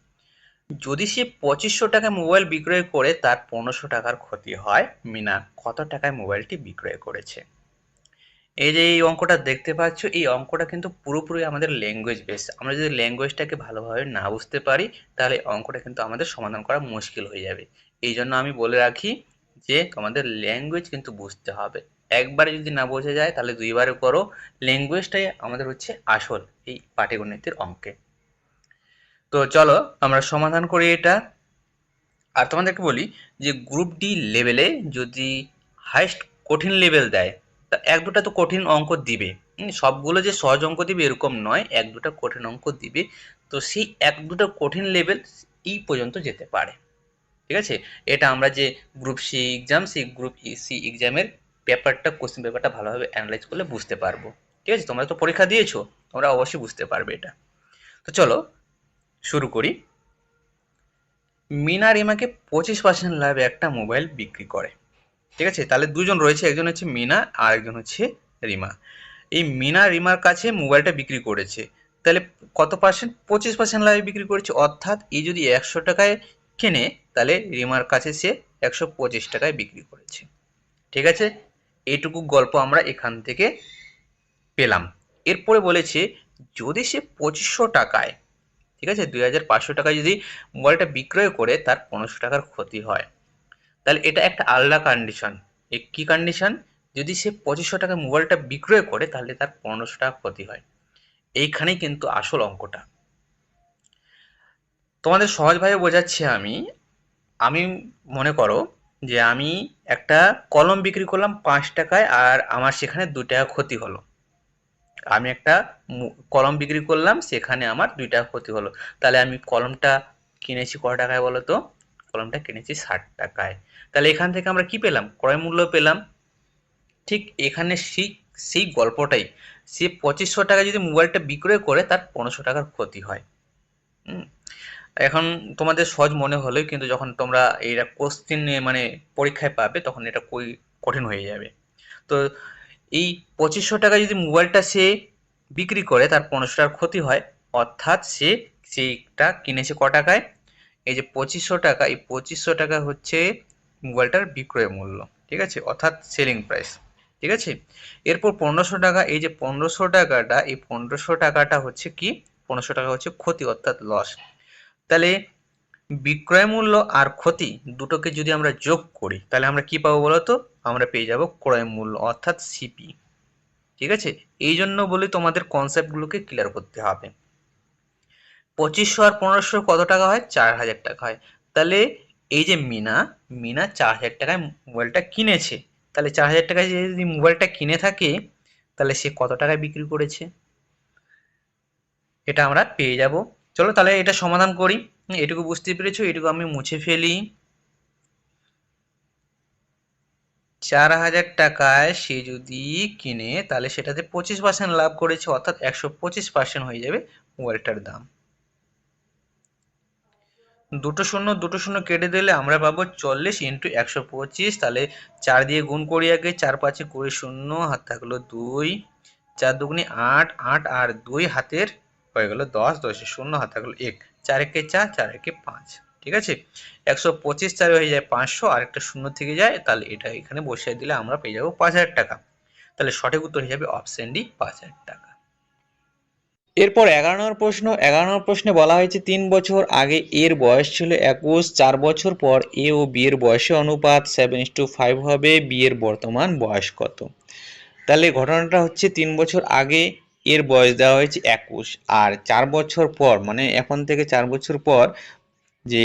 যদি সে 2500 টাকায় মোবাইল বিক্রয় করে তার 1500 টাকার ক্ষতি হয়, মিনা কত টাকায় মোবাইলটি বিক্রয় করেছে। এই যে এই অঙ্কটা দেখতে পাচ্ছ, এই অঙ্কটা কিন্তু পুরোপুরি আমাদের ল্যাঙ্গুয়েজ বেস। আমরা যদি ল্যাঙ্গুয়েজটাকে ভালোভাবে না বুঝতে পারি তাহলে অঙ্কটা কিন্তু আমাদের সমাধান করা মুশকিল হয়ে যাবে। এই জন্য আমি বলে রাখি যে তোমাদের ল্যাঙ্গুয়েজ কিন্তু বুঝতে হবে। একবারে যদি না বোঝা যায় তাহলে দুইবারে করো। ল্যাঙ্গুয়েজটাই আমাদের হচ্ছে আসল এই পাটিগণিতের অঙ্কে। তো চলো আমরা সমাধান করি এটা। আর তোমাদেরকে বলি যে গ্রুপ ডি লেভেলে যদি হাইস্ট কঠিন লেভেল দেয়, তা এক দুটা তো কঠিন অঙ্ক দিবে। সবগুলো যে সহজ অঙ্ক দিবে এরকম নয়, এক দুটা কঠিন অঙ্ক দিবে। তো সেই এক দুটো কঠিন লেভেল এই পর্যন্ত যেতে পারে। ঠিক আছে। এটা আমরা যে গ্রুপ সি এক্সাম, সেই গ্রুপ সি এক্সামের পেপারটা, কোশ্চেন পেপারটা ভালোভাবে অ্যানালাইজ করলে বুঝতে পারবো। ঠিক আছে। তোমরা তো পরীক্ষা দিয়েছো, তোমরা অবশ্যই বুঝতে পারবে এটা। তো চলো শুরু করি। মিনা রিমাকে 25% লাভে একটা মোবাইল বিক্রি করে। ঠিক আছে। তাহলে দুজন রয়েছে, একজন হচ্ছে মিনা আর একজন হচ্ছে রিমা। এই মিনা রিমার কাছে মোবাইলটা বিক্রি করেছে, তাহলে কত পার্সেন্ট, 25% লাভে বিক্রি করেছে। অর্থাৎ এই যদি 100 টাকায় কেনে তাহলে রিমার কাছে সে 125 টাকায় বিক্রি করেছে। ঠিক আছে। এইটুকু গল্প আমরা এখান থেকে পেলাম। এরপরে বলেছে যদি সে 2500 টাকায়, ঠিক আছে, 2500 টাকায় যদি মোবাইলটা বিক্রয় করে তার 1500 টাকার ক্ষতি হয়, তাহলে এটা একটা আলাদা কন্ডিশন। কি কন্ডিশন, যদি সে 2500 টাকায় মোবাইলটা বিক্রয় করে তাহলে তার 1500 টাকা ক্ষতি হয়। এইখানেই কিন্তু আসল অঙ্কটা। তোমাদের সহজভাবে বোঝাচ্ছি আমি। আমি মনে করো যে আমি একটা কলম বিক্রি করলাম 5 টাকায় আর আমার সেখানে 2 টাকা ক্ষতি হলো। আমি একটা কলম বিক্রি করলাম, সেখানে আমার 2 টাকা ক্ষতি হলো। তাহলে আমি কলমটা কিনেছি কত টাকায় বলো তো, কলমটা কিনেছি 60 টাকায়। তাহলে এখান থেকে আমরা কি পেলাম, ক্রয় মূল্য পেলাম। ঠিক এখানে সেই সেই গল্পটাই, সে 2500 টাকা যদি মোবাইলটা বিক্রয় করে তার 1500 টাকার ক্ষতি হয়। হুম। এখন তোমাদের সহজ মনে হলেও কিন্তু যখন তোমরা এইটা কোশ্চেন মানে পরীক্ষায় পাবে তখন এটা কঠিন হয়ে যাবে। তো এই 2500 টাকা যদি মোবাইলটা সে বিক্রি করে তার 1500 টাকার ক্ষতি হয়, অর্থাৎ সে সেইটা কিনেছে ক টাকায়, এই যে 2500 টাকা, এই 2500 টাকা হচ্ছে মোবাইলটার বিক্রয় মূল্য। ঠিক আছে, অর্থাৎ সেলিং প্রাইস। ঠিক আছে। এরপর 1500 টাকা, এই যে 1500 টাকাটা, এই 1500 টাকাটা হচ্ছে কি, 1500 টাকা হচ্ছে ক্ষতি অর্থাৎ লস। তাহলে বিক্রয় মূল্য আর ক্ষতি দুটোকে যদি আমরা যোগ করি তাহলে আমরা কি পাবো বলতো, আমরা পেয়ে যাব ক্রয় মূল্য অর্থাৎ সিপি। ঠিক আছে। এই জন্য বলি তোমাদের কনসেপ্টগুলোকে ক্লিয়ার করতে হবে। 2500 আর 1500 কত টাকা হয়, 4000 টাকা হয়। তাহলে এই যে মিনা, মিনা 4000 টাকায় মোবাইলটা কিনেছে, তাহলে 4000 টাকায় যদি মোবাইলটা কিনে থাকে তাহলে সে কত টাকায় বিক্রি করেছে, এটা আমরা পেয়ে যাব। চলো তাহলে এটা সমাধান করি। এটুকু বুঝতে পেরেছো, এটুকু আমি মুছে ফেলি। 4000 টাকায় সে যদি কিনে তাহলে সেটাতে 25% লাভ করেছে, অর্থাৎ 125% হয়ে যাবে মোবাইলটার দাম। দুটো শূন্য কেটে দিলে আমরা পাবো 40 ইন্টু 125। তাহলে 4 দিয়ে গুণ করি আগে, 4 5 20, শূন্য হাত থাকলো 2, 4 দুগুনি 8, 8 আর 2 হাতের হয়ে গেল 10, 10 শূন্য হাত থাকলো 1, 4 একে 4, 4 একে 5। ঠিক আছে, 125 4 হয়ে যায় 500, আর একটা শূন্য থেকে যায়, তাহলে এটা এখানে বসিয়ে দিলে আমরা পেয়ে যাবো 5000 টাকা। তাহলে সঠিক উত্তর হয়ে যাবে অপশন ডি, 5000 টাকা। এরপর 11 নম্বর প্রশ্ন। 11 নম্বর প্রশ্নে বলা হয়েছে 3 বছর আগে এর বয়স ছিল 21, 4 বছর পর এ ও বি এর বয়সের অনুপাত 7:5 হবে, বি এর বর্তমান বয়স কত? তাহলে ঘটনাটা হচ্ছে 3 বছর আগে এর বয়স দেওয়া হয়েছে 21, আর 4 বছর পর মানে এখন থেকে 4 বছর পর যে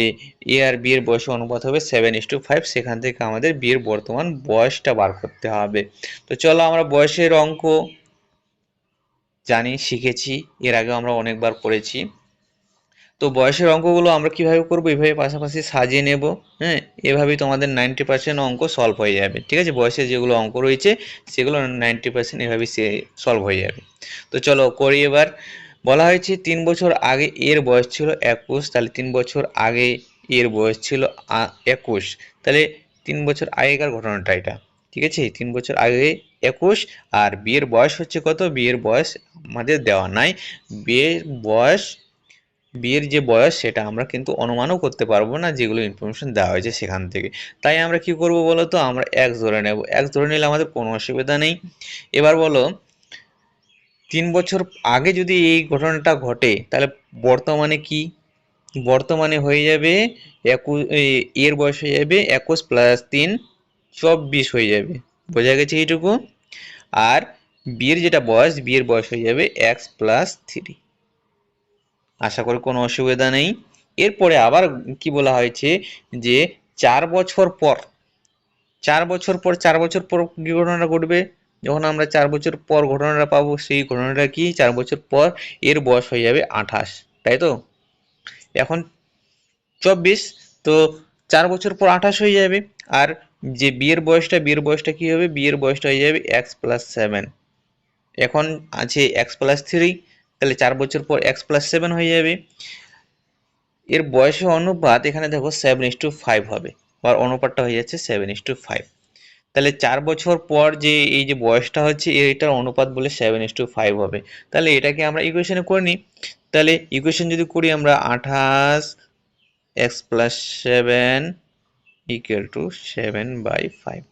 এ আর বি এর বয়সের অনুপাত হবে 7:5, সেখান থেকে আমাদের বি এর বর্তমান বয়সটা বার করতে হবে। তো চলো আমরা বয়সের অঙ্ক জানি, শিখেছি, এর আগে আমরা অনেকবার করেছি। তো বয়সের অঙ্কগুলো আমরা কিভাবে করব, এভাবে পাশাপাশি সাজিয়ে নেব। হ্যাঁ, এভাবেই তোমাদের 90% অঙ্ক সলভ হয়ে যাবে। ঠিক আছে, বয়সের যেগুলো অঙ্ক রয়েছে সেগুলো 90% এভাবেই সলভ হয়ে যাবে। তো চলো করি এবার। বলা হয়েছে 3 বছর আগে এর বয়স ছিল 21, তাহলে 3 বছর আগে এর বয়স ছিল 21, তাহলে 3 বছর আগেকার ঘটনাটা এটা। ঠিক আছে, 3 বছর আগে 21, আর বিয়ের বয়স হচ্ছে কত? বিয়ের বয়স আমাদের দেওয়া নাই। বিয়ের বয়স, বিয়ের যে বয়স সেটা আমরা কিন্তু অনুমানও করতে পারবো না, যেগুলো ইনফরমেশন দেওয়া হয়েছে সেখান থেকে। তাই আমরা কি করব বলো তো, আমরা x ধরে নেব। x ধরে নিলে আমাদের কোনো অসুবিধা নেই। এবার বলো 3 বছর আগে যদি এই ঘটনাটা ঘটে তাহলে বর্তমানে কি? বর্তমানে হয়ে যাবে 21, এর বয়স হয়ে যাবে 21 প্লাস 3 24 হয়ে যাবে। বোঝা গেছে এইটুকু? আর বিয়ের যেটা বয়স, বিয়ের বয়স হয়ে যাবে x প্লাস 3। আশা করি কোনো অসুবিধা নেই। এরপরে আবার কি বলা হয়েছে যে 4 বছর পর, 4 বছর পর, 4 বছর পর কি ঘটনাটা ঘটবে? যখন আমরা 4 বছর পর ঘটনাটা পাবো, সেই ঘটনাটা কি? 4 বছর পর এর বয়স হয়ে যাবে 28, তাই তো? এখন 24, তো 4 বছর পর 28 হয়ে যাবে। আর যে বিয়ের বয়সটা, বিয়ের বয়সটা কি হবে? বিয়ের বয়সটা হয়ে যাবে x প্লাস 7। এখন আছে x প্লাস 3, তাহলে 4 বছর পর x প্লাস 7 হয়ে যাবে। এর বয়সের অনুপাত এখানে দেখো 7:5 হবে, আর অনুপাতটা হয়ে যাচ্ছে 7:5। তাহলে 4 বছর পর যে এই যে বয়সটা হচ্ছে এটার অনুপাত বলে 7:5 হবে। তাহলে এটাকে আমরা ইকুয়েশনে করে নিই। তাহলে ইকুয়েশন যদি করি আমরা 28 x প্লাস 7 ইকুয়াল টু 7/5।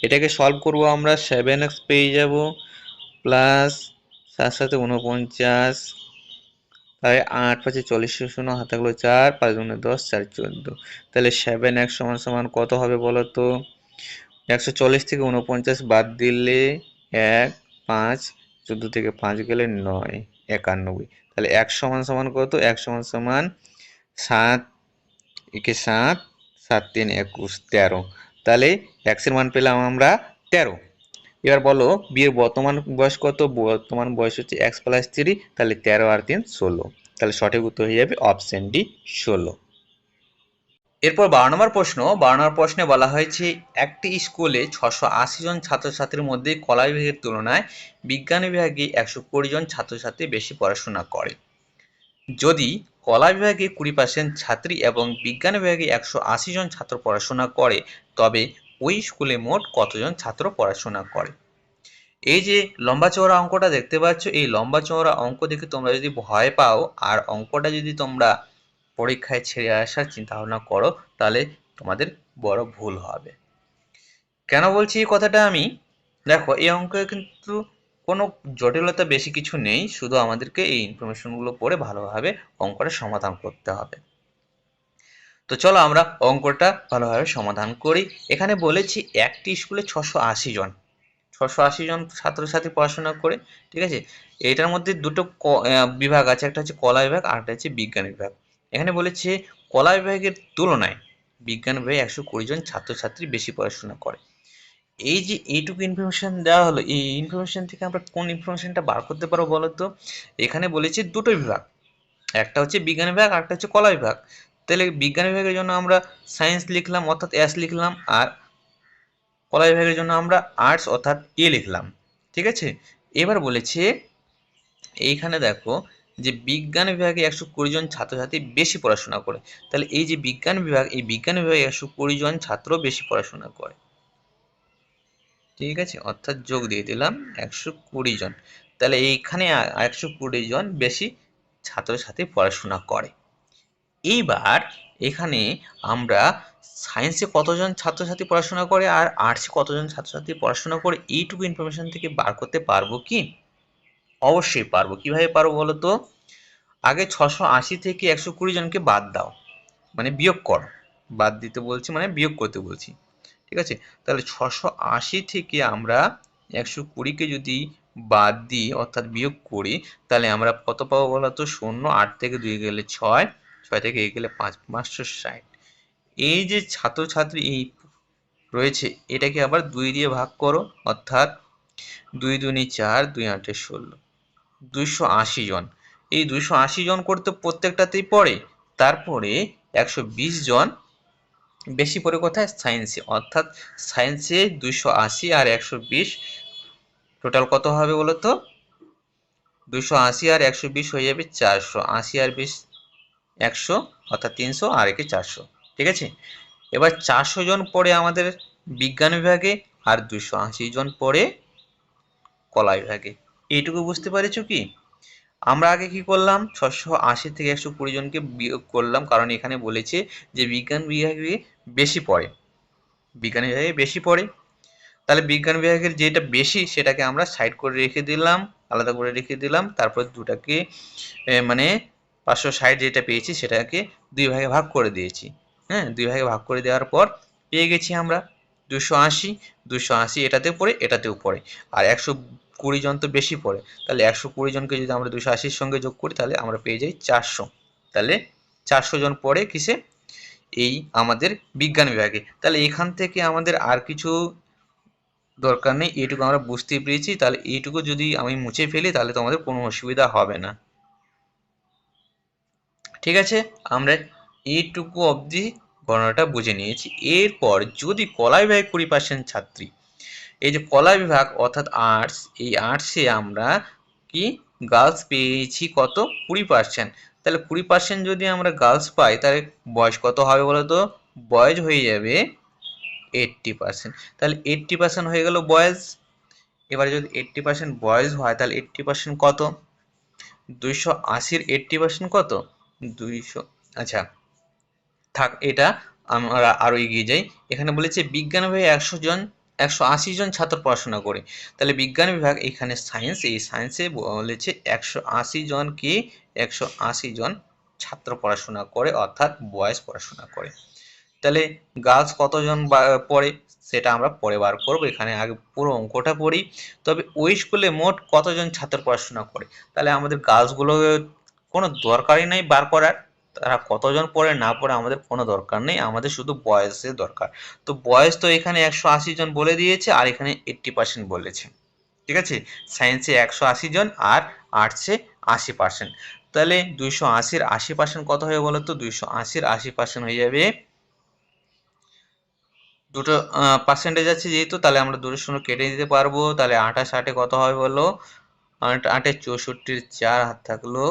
এটাকে সলভ করব আমরা, 7x পেয়ে যাব প্লাস 7 সাথে 49, তাহলে 8 5 40, শূন্য হাতে থাকলো 4, 5 গুণে 10, 4 14। তাহলে 7x সমান সমান কত হবে বলো তো? 140 থেকে 49 বাদ দিলে 1, 5, 14 থেকে 5 গেলে 9, 91। তাহলে x সমান সমান কত? x সমান সমান 7 একে 7, 7 3 21, 13। তাহলে x এর মান পেলাম আমরা 13। এবার বলো বিয়ের বর্তমান বয়স কত? বর্তমান বয়স হচ্ছে x প্লাস 3, তাহলে 13 আর 3 16। তাহলে সঠিক উত্তর হয়ে যাবে অপশন ডি, 16। এরপর 12 নম্বর প্রশ্ন। 12 নম্বর প্রশ্নে বলা হয়েছে একটি স্কুলে 680 জন ছাত্রছাত্রীর মধ্যে কলা বিভাগের তুলনায় বিজ্ঞান বিভাগে 120 জন ছাত্রছাত্রী বেশি পড়াশোনা করে। যদি কলা বিভাগে 20% ছাত্রী এবং বিজ্ঞান বিভাগে 180 জন ছাত্র পড়াশোনা করে, তবে ওই স্কুলে মোট কতজন ছাত্র পড়াশোনা করে? এই যে লম্বা চওড়া অঙ্কটা দেখতে পাচ্ছ, এই লম্বা চওড়া অঙ্ক দেখে তোমরা যদি ভয় পাও আর অঙ্কটা যদি তোমরা পরীক্ষায় ছেড়ে আসার চিন্তা ভাবনা করো, তাহলে তোমাদের বড় ভুল হবে। কেন বলছি এই কথাটা আমি? দেখো এই অঙ্কে কিন্তু কোনো জটিলতা বেশি কিছু নেই, শুধু আমাদেরকে এই ইনফরমেশনগুলো পড়ে ভালোভাবে অঙ্কটা সমাধান করতে হবে। তো চলো আমরা অঙ্কটা ভালোভাবে সমাধান করি। এখানে বলেছি একটি স্কুলে 680 জন, 680 জন ছাত্রছাত্রী পড়াশোনা করে। ঠিক আছে, এটার মধ্যে দুটো বিভাগ আছে, একটা হচ্ছে কলা বিভাগ আর একটা হচ্ছে বিজ্ঞান বিভাগ। এখানে বলেছে কলা বিভাগের তুলনায় বিজ্ঞান বিভাগে 120 জন ছাত্রছাত্রী বেশি পড়াশোনা করে। এই যে এইটুকু ইনফরমেশন দেওয়া হলো, এই ইনফরমেশন থেকে আমরা কোন ইনফরমেশনটা বার করতে পারবো বলো তো? এখানে বলেছে দুটো বিভাগ, একটা হচ্ছে বিজ্ঞান বিভাগ আর একটা হচ্ছে কলা বিভাগ। তাহলে বিজ্ঞান বিভাগের জন্য আমরা সায়েন্স লিখলাম অর্থাৎ এস লিখলাম, আর কলা বিভাগের জন্য আমরা আর্টস অর্থাৎ এ লিখলাম। ঠিক আছে, এবার বলেছে এইখানে দেখো যে বিজ্ঞান বিভাগে 120 জন ছাত্রছাত্রী বেশি পড়াশোনা করে, তাহলে এই যে বিজ্ঞান বিভাগ, এই বিজ্ঞান বিভাগে 120 জন ছাত্র বেশি পড়াশোনা করে। ঠিক আছে, অর্থাৎ যোগ দিয়ে দিলাম 120 জন। তাহলে এইখানে 120 জন বেশি ছাত্রছাত্রী পড়াশোনা করে। এইবার এখানে আমরা সায়েন্সে কতজন ছাত্রছাত্রী পড়াশোনা করে আর আর্টসে কতজন ছাত্রছাত্রী পড়াশোনা করে এইটুকু ইনফরমেশন থেকে বার করতে পারবো কি? অবশ্যই পারবো। কিভাবে পারবো বলো তো? আগে 680 থেকে 120 জনকে বাদ দাও, মানে বিয়োগ করো। বাদ দিতে বলছি মানে বিয়োগ করতে বলছি। ঠিক আছে, তাহলে 680 থেকে আমরা 120কে যদি বাদ দিই অর্থাৎ বিয়োগ করি, তাহলে আমরা কত পাবো বলো তো? 0, 8 থেকে 2 গেলে 6, 6 থেকে 1 গেলে 5, 560। এই যে ছাত্রছাত্রী এই রয়েছে, এটাকে আবার 2 দিয়ে ভাগ করো, অর্থাৎ 2 দুনি 4, 2 8 16, 280 জন। এই 280 জন করতে প্রত্যেকটাতেই পড়ে। তারপরে 120 জন বেশি পড়ে কোথায়? সায়েন্সে। অর্থাৎ সায়েন্সে 280 আর 120 টোটাল কত হবে বলো তো? 280 আর 120 হয়ে যাবে 400। 80 আর 20 100, অর্থাৎ 300 আর একে 400। ঠিক আছে, এবার 400 জন পড়ে আমাদের বিজ্ঞান বিভাগে আর 280 জন পড়ে কলা বিভাগে। এইটুকু বুঝতে পেরেছো কি? আমরা আগে কি করলাম? 680 থেকে 120 জনকে বিয়োগ করলাম, কারণ এখানে বলেছে যে বিজ্ঞান বিভাগে বেশি পড়ে, বিজ্ঞান বিভাগে বেশি পড়ে। তাহলে বিজ্ঞান বিভাগের যেটা বেশি সেটাকে আমরা সাইড করে রেখে দিলাম, আলাদা করে রেখে দিলাম। তারপর দুটাকে মানে 560 যেটা পেয়েছি সেটাকে 2 ভাগে ভাগ করে দিয়েছি। হ্যাঁ, 2 ভাগে ভাগ করে দেওয়ার পর পেয়ে গেছি আমরা 280। 280 এটাতেও পড়ে এটাতেও পড়ে, আর 120 জন তো বেশি পড়ে। তাহলে 120 জনকে যদি আমরা 280-র সঙ্গে যোগ করি তাহলে আমরা পেয়ে যাই 400। তাহলে 400 জন পড়ে কিসে? এই আমাদের বিজ্ঞান বিভাগে। তাহলে এখান থেকে আমাদের আর কিছু দরকার নেই, এইটুকু আমরা বুঝতে পেরেছি। তাহলে এইটুকু যদি আমি মুছে ফেলি তাহলে তোমাদের কোনো অসুবিধা হবে না। ঠিক আছে, আমরা এইটুকু অবধি গণনাটা বুঝে নিয়েছি। এরপর যদি কলা বিভাগে 20% ছাত্রী, এই যে কলা বিভাগ অর্থাৎ আর্টস, এই আর্টসে আমরা কি গার্লস পেয়েছি কত? 20%। তাহলে 20% যদি আমরা গার্লস পাই তাহলে বয়স কত হবে বলো তো? বয়স হয়ে যাবে 80%। তাহলে 80% হয়ে গেল বয়েজ। এবারে যদি 80% বয়েজ হয় তাহলে 80% কত? 280-র 80% কত? 200। আচ্ছা থাক, এটা আমরা আরো এগিয়ে যাই। এখানে বলেছে বিজ্ঞান বিভাগে 180 জন ছাত্র পড়াশোনা করে। তাহলে বিজ্ঞান বিভাগ এখানে সায়েন্স, এই সায়েন্সে বলেছে 180 জন কি? 180 জন ছাত্র পড়াশোনা করে, অর্থাৎ বয়েজ পড়াশোনা করে। তাহলে গার্লস কতজন পড়ে সেটা আমরা পরে বার করবো, এখানে আগে পুরো অঙ্কটা পড়ি। তবে ওই স্কুলে মোট কতজন ছাত্র পড়াশোনা করে, তাহলে আমাদের গার্লসগুলো কোনো দরকারই নাই বার করার। তারা কতজন পড়ে না পড়ে আমাদের কোনো দরকার নেই, আমাদের শুধু বয়সের দরকার। তো বয়স তো এখানে 180 জন বলে দিয়েছে আর এখানে 80% বলেছে। ঠিক আছে, সায়েন্সে 180 জন আর আর্টসে 80%। তাহলে 280-র 80% কত হবে বলো তো? 280-র 80% হয়ে যাবে, দুটো পার্সেন্টেজ আছে যেহেতু, তাহলে আমরা দুটো শূন্য কেটে দিতে পারবো। তাহলে 28 8-এ কত হবে বলো? 8 8-এ 64-র 4 হাত থাকলো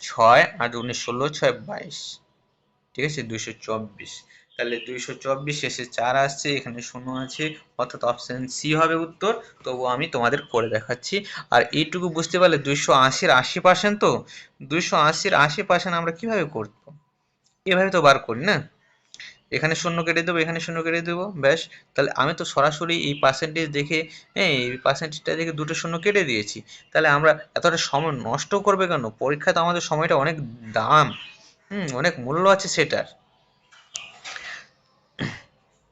6, আর 19 16, 6 22। ঠিক আছে, 224। তাহলে 224 শেষে 4 আসছে, এখানে শূন্য আছে, অর্থাৎ অপশন সি হবে উত্তর। তবু আমি তোমাদের করে দেখাচ্ছি। আর এইটুকু বুঝতে পারলে 280-র 80%, তো 280-র 80% আমরা কিভাবে করবো? এভাবে তো বার করি না, এখানে শূন্য কেটে দেবো, এখানে শূন্য কেটে দেবো, ব্যাস। তাহলে আমি তো সরাসরি এই পার্সেন্টেজ দেখে, হ্যাঁ এই পার্সেন্টেজটা দেখে দুটো শূন্য কেটে দিয়েছি। তাহলে আমরা এতটা সময় নষ্ট করবে কেন? পরীক্ষা তো আমাদের সময়টা অনেক দাম, অনেক মূল্য আছে সেটার।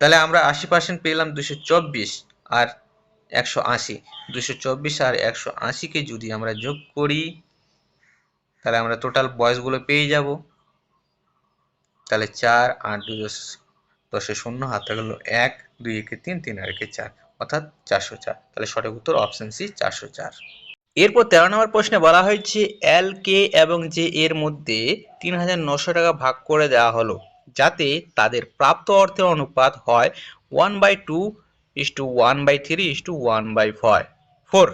তাহলে আমরা 80% পেলাম 224 আর 180। 224 আর 180-কে যদি আমরা যোগ করি তাহলে আমরা টোটাল বয়সগুলো পেয়ে যাব। তাহলে 4 8 2 10-এ 0, হাত থাকলো 1, 2 একে 3, 3 আর একে 4, অর্থাৎ 404। তাহলে সঠিক উত্তর অপশন সি 404। এরপর 13 নম্বর প্রশ্নে বলা হয়েছে এল কে এবং জে এর মধ্যে 3900 টাকা ভাগ করে দেওয়া হলো যাতে তাদের প্রাপ্ত অর্থের অনুপাত হয় 1/2:1/3:1/4।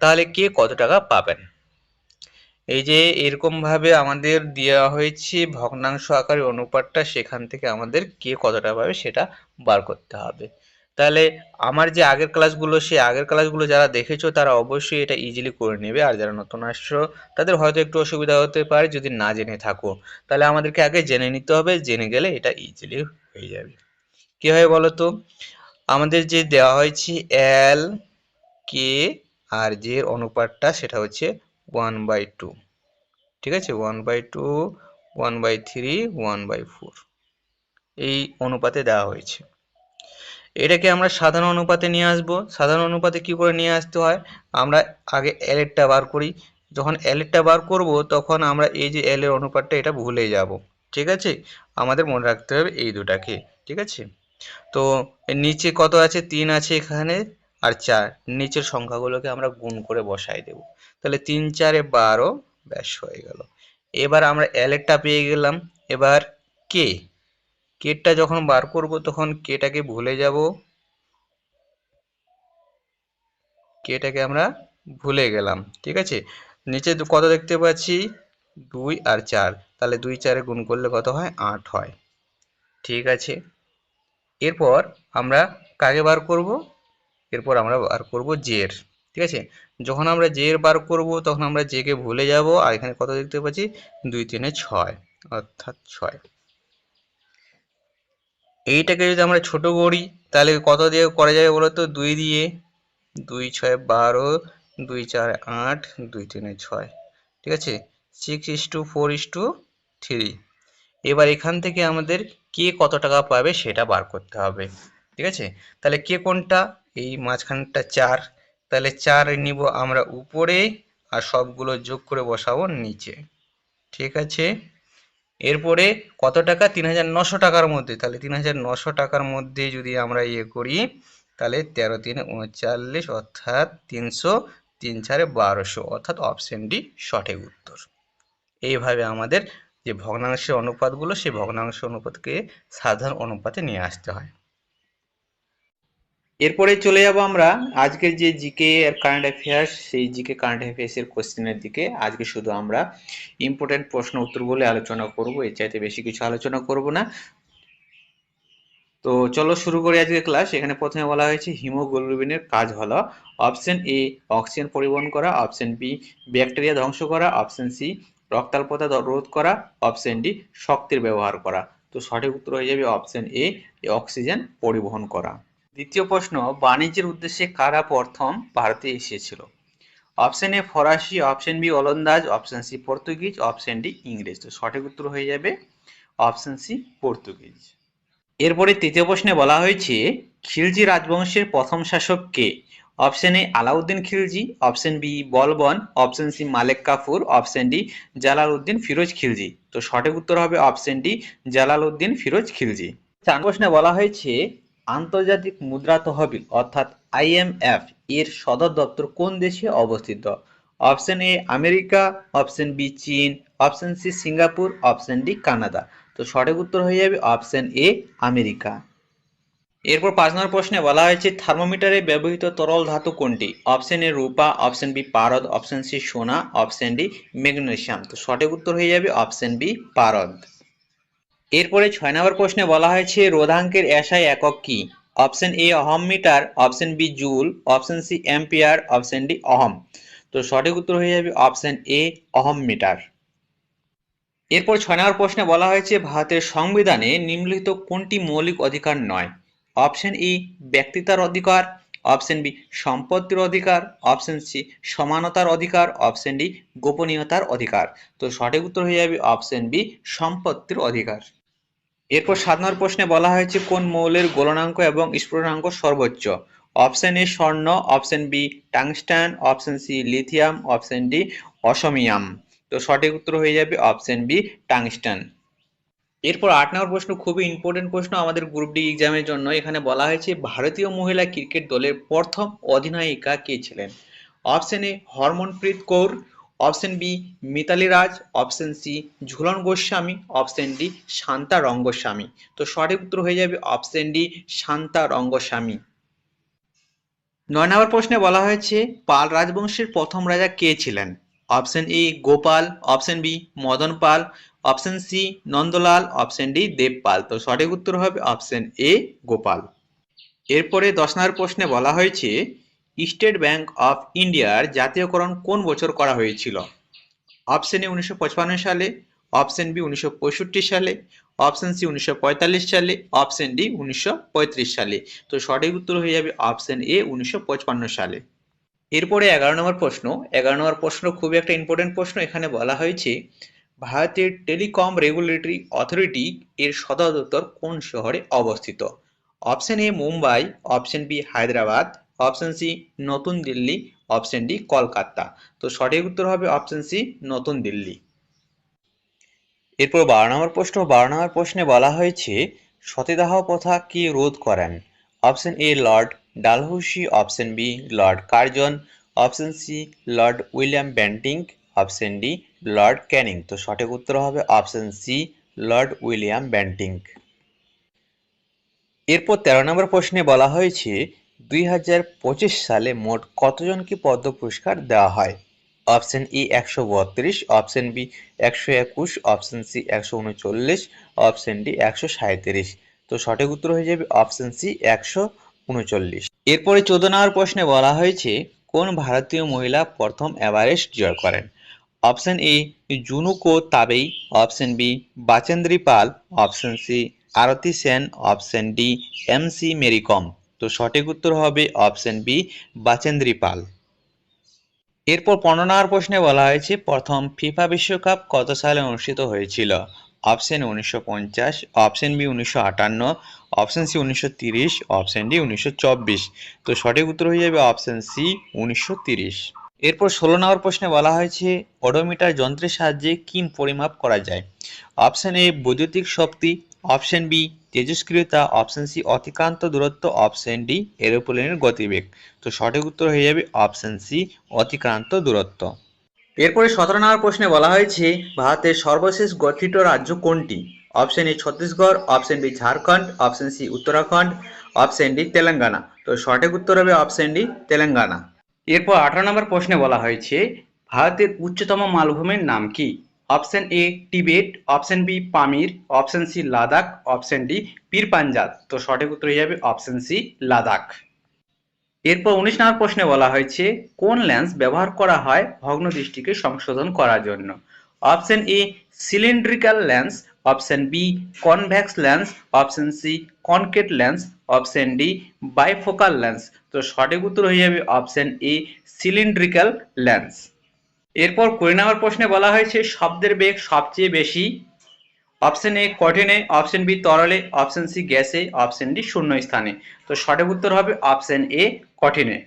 তাহলে কে কত টাকা পাবেন? এই যে এরকম ভাবে আমাদের দেওয়া হয়েছে ভগ্নাংশ আকারে অনুপাতটা, সেখান থেকে আমাদের কে কতটা পাবে সেটা বার করতে হবে। তাহলে আমার যে আগের ক্লাসগুলো, সেই আগের ক্লাসগুলো যারা দেখেছো তারা অবশ্যই এটা ইজিলি করে নেবে, আর যারা নতুন আসছো তাদের হয়তো একটু অসুবিধা হতে পারে যদি না জেনে থাকো। তাহলে আমাদেরকে আগে জেনে নিতে হবে, জেনে গেলে এটা ইজিলি হয়ে যাবে। কি হয় বলো তো, আমাদের যে দেওয়া হয়েছে এল কে আর যে অনুপাতটা সেটা হচ্ছে 1/2, ঠিক আছে, 1/2, 1/3, 1/4 এই অনুপাতে দেওয়া হয়েছে। এটাকে আমরা সাধারণ অনুপাতে নিয়ে আসব। সাধারণ অনুপাতে কি করে নিয়ে আসতে হয়, আমরা আগে এল এরটা বার করি। যখন এল এরটা বার করব তখন আমরা এই যে এল এর অনুপাতটা এটা ভুলে যাব, ঠিক আছে। আমাদের মনে রাখতে হবে এই দুটাকে, ঠিক আছে। তো এর নিচে কত আছে, 3 আছে এখানে আর 4, নিচের সংখ্যাগুলোকে আমরা গুণ করে বসাই দেব। তাহলে 3 4 12, ব্যাস হয়ে গেল। এবার আমরা এল এরটা পেয়ে গেলাম। এবার কে কেটা যখন বার করব তখন কেটাকে ভুলে যাব, কেটাকে আমরা ভুলে গেলাম, ঠিক আছে। নিচে কত দেখতে পাচ্ছি, 2 আর 4, তাহলে 2 4 গুণ করলে কত হয়, 8 হয়, ঠিক আছে। এরপর আমরা কাকে বার করব, এরপর আমরা বার করব জের, ঠিক আছে। যখন আমরা জের বার করব তখন আমরা জে কে ভুলে যাব, আর এখানে কত দেখতে পাচ্ছি, 2 3 6, অর্থাৎ 6। এইটাকে যদি আমরা ছোট করি তাহলে কত দিয়ে করা যাবে বলো তো, 2 দিয়ে, 2 6 12, 2 4 8, 2 3 6, ঠিক আছে। 6:4:3। এবার এখান থেকে আমাদের কে কত টাকা পাবে সেটা বার করতে হবে, ঠিক আছে। তাহলে কে কোনটা, এই মাঝখানটা 4, তাহলে 4 নিব আমরা উপরে আর সবগুলো যোগ করে বসাবো নিচে, ঠিক আছে। এরপরে কত টাকা, 3,900 টাকার মধ্যে, তাহলে 3,900 টাকার মধ্যে যদি আমরা ইয়ে করি তাহলে 13 3 39, অর্থাৎ 300, 3 4 1200, অর্থাৎ অপশন ডি সঠিক উত্তর। এইভাবে আমাদের যে ভগ্নাংশের অনুপাতগুলো সেই ভগ্নাংশ অনুপাতকে সাধারণ অনুপাতে নিয়ে আসতে হয়। এরপরে চলে যাব আমরা আজকের যে জিকে আর কারেন্ট অ্যাফেয়ার্স, সেই জিকে কারেন্ট অ্যাফেয়ার্স এর কোশ্চেনের দিকে। আজকে শুধু আমরা ইম্পর্টেন্ট প্রশ্ন উত্তরগুলো আলোচনা করব, এর চাইতে বেশি কিছু আলোচনা করব না। তো চলো শুরু করি আজকে ক্লাস। এখানে প্রথমে বলা হয়েছে হিমোগ্লোবিনের কাজ হলো অপশন এ অক্সিজেন পরিবহন করা, অপশন বি ব্যাকটেরিয়া ধ্বংস করা, অপশন সি রক্তাল্পতা রোধ করা, অপশন ডি শক্তির ব্যবহার করা। তো সঠিক উত্তর হয়ে যাবে অপশন এ অক্সিজেন পরিবহন করা। দ্বিতীয় প্রশ্ন, বাণিজ্যের উদ্দেশ্যে কারা প্রথম ভারতে এসেছিল? অপশন এ ফরাসি, অপশন বি ওলন্দাজ, অপশন সি পর্তুগিজ, অপশন ডি ইংরেজ। তো সঠিক উত্তর হয়ে যাবে অপশন সি পর্তুগিজ। এরপরে তৃতীয় প্রশ্নে বলা হয়েছে খিলজি রাজবংশের প্রথম শাসক কে? Option A Alauddin Khilji, option B Balban, option C Malik Kafur, option D Jalaluddin Firoz Khilji. তো সঠিক উত্তর হবে অপশন ডি জালালউদ্দিন ফিরোজ খিলজি। 4 প্রশ্নে বলা হয়েছে আন্তর্জাতিক মুদ্রা তহবিল অর্থাৎ আইএমএফ এর সদর দপ্তর কোন দেশে অবস্থিত? Option A America, option B চীন, option C Singapore, option D Canada. তো সঠিক উত্তর হয়ে যাবে অপশন এ আমেরিকা। এরপর 5 নম্বর প্রশ্নে বলা হয়েছে থার্মোমিটারে ব্যবহৃত তরল ধাতু কোনটি? অপশন এ রূপা, অপশন বি পারদ, অপশন সি সোনা, অপশন ডি ম্যাগনেসিয়াম। তো সঠিক উত্তর হয়ে যাবে অপশন বি পারদ। এরপরে 6 নম্বর প্রশ্নে বলা হয়েছে রোধাঙ্কের এসআই একক কি? Option A ohm meter, option B joule, option C ampere, option D ohm. তো সঠিক উত্তর হয়ে যাবে অপশন এ অহম মিটার। এরপর 6 নম্বর প্রশ্নে বলা হয়েছে ভারতের সংবিধানে নিম্নলিখিত কোনটি মৌলিক অধিকার নয়? অপশন ই ব্যক্তিতার অধিকার, অপশন বি সম্পত্তির অধিকার, অপশন সি সমানতার অধিকার, অপশন ডি গোপনীয়তার অধিকার। তো সঠিক উত্তর হয়ে যাবে অপশন বি সম্পত্তির অধিকার। এরপর 7 নম্বর প্রশ্নে বলা হয়েছে কোন মৌলের গলনাঙ্ক এবং স্ফুটনাঙ্ক সর্বোচ্চ? অপশন এ স্বর্ণ, option B tungsten, option C lithium, option D osmium. তো সঠিক উত্তর হয়ে যাবে অপশন বি টাংস্টান। এরপর 8 নম্বর প্রশ্ন খুবই ইম্পর্টেন্ট প্রশ্ন আমাদের গ্রুপ ডি এক্সামের জন্য। এখানে বলা হয়েছে ভারতীয় মহিলা ক্রিকেট দলের প্রথম অধিনায়িকা কে ছিলেন? Option A Harmanpreet Kaur, option B Mithali Raj, option C Jhulan Goswami, option D Shantha Rangaswamy. তো সঠিক উত্তর হয়ে যাবে অপশন ডি শান্তা রঙ্গস্বামী। 9 নম্বর প্রশ্নে বলা হয়েছে পাল রাজবংশের প্রথম রাজা কে ছিলেন? Option A Gopal, option B Madan Pal, option C Nandalal, option D Devpal. তো সঠিক উত্তর হবে অপশন এ গোপাল। এরপরে 10 নম্বর প্রশ্নে বলা হয়েছে স্টেট ব্যাংক অফ ইন্ডিয়ার জাতীয়করণ কোন বছর করা হয়েছিল? অপশন এ 1955 সালে, অপশন বি 1965 সালে, অপশন সি 1945 সালে, অপশন ডি 1935 সালে। তো সঠিক উত্তর হয়ে যাবে অপশন এ 1955 সালে। এরপরে 11 নম্বর প্রশ্ন। 11 নম্বর প্রশ্ন খুবই একটা ইম্পর্টেন্ট প্রশ্ন। এখানে বলা হয়েছে ভারতের টেলিকম রেগুলেটরি অথরিটি এর সদর দপ্তর কোন শহরে অবস্থিত? Option A Mumbai, option B Hyderabad, option C নতুন দিল্লি, অপশন ডি কলকাতা। তো সঠিক উত্তর হবে অপশন সি নতুন দিল্লি। এরপর 12 নম্বর প্রশ্ন। 12 নম্বর প্রশ্নে বলা হয়েছে সতীদাহ প্রথা কে রোধ করেন? Option A Lord Dalhousie, option B Lord Curzon, option C Lord William Bentinck, option D Lord Canning. তো সঠিক উত্তর হবে option C Lord William Bentinck. এরপর 13 নম্বর প্রশ্নে বলা হয়েছে 2025 সালে মোট কতজনকে পদ্ম পুরস্কার দেওয়া হয়? Option E 132, option B 121, option C 139, option D 137। তো সঠিক উত্তর হয়ে যাবে অপশন সি 139। এরপরে 14 নম্বর প্রশ্নে বলা হয়েছে কোন ভারতীয় মহিলা প্রথম এভারেস্ট জয় করেন? Option A Junko Tabei, option B Bachendri Pal, option C Aarti Sen, option D MC Mary Kom. তো সঠিক উত্তর হবে অপশন বি বাচেন্দ্রী পাল। এরপর 15 নম্বর প্রশ্নে বলা হয়েছে প্রথম ফিফা বিশ্বকাপ কত সালে অনুষ্ঠিত হয়েছিল? Option 1950, option B 1958, option C 1930, option D 1924। তো সঠিক উত্তর হয়ে যাবে অপশন সি 1930। এরপর 16 নম্বর প্রশ্নে বলা হয়েছে ওডোমিটার যন্ত্রের সাহায্যে কি পরিমাপ করা যায়? অপশন এ বৈদ্যুতিক শক্তি, অপশন বি তেজস্ক্রিয়তা, অপশন সি অতিক্রান্ত দূরত্ব, অপশন ডি এরোপ্লেনের গতিবেগ। তো সঠিক উত্তর হয়ে যাবে অপশন সি অতিক্রান্ত দূরত্ব। এরপরে 17 নম্বর প্রশ্নে বলা হয়েছে ভারতের সর্বশেষ গঠিত রাজ্য কোনটি? Option A Chhattisgarh, option B Jharkhand, option C Uttarakhand, option D Telangana. তো সঠিক উত্তর হবে অপশন ডি তেলেঙ্গানা। এরপর 18 নম্বর প্রশ্নে বলা হয়েছে ভারতের উচ্চতম মালভূমির নাম কি? Option A Tibet, option B Pamir, option C Ladakh, option D Pir Panjal. তো সঠিক উত্তর হয়ে যাবে অপশন সি লাদাখ। এরপর 19 নম্বর প্রশ্নে বলা হয়েছে কোন লেন্স ব্যবহার করা হয় ভগ্নদৃষ্টিকে সংশোধন করার জন্য? Option A cylindrical lens, option B convex lens, option C concave lens, option D bifocal lens. তো সঠিক উত্তর হয়ে যাবে অপশন এ সিলিন্ড্রিক্যাল লেন্স। এরপর 20 নম্বর প্রশ্নে বলা হয়েছে শব্দের বেগ সবচেয়ে বেশি? অপশন এ কঠিনে, অপশন বি তরলে, অপশন সি গ্যাসে, অপশন ডি শূন্য স্থানে। তো সঠিক উত্তর হবে অপশন এ কঠিনে।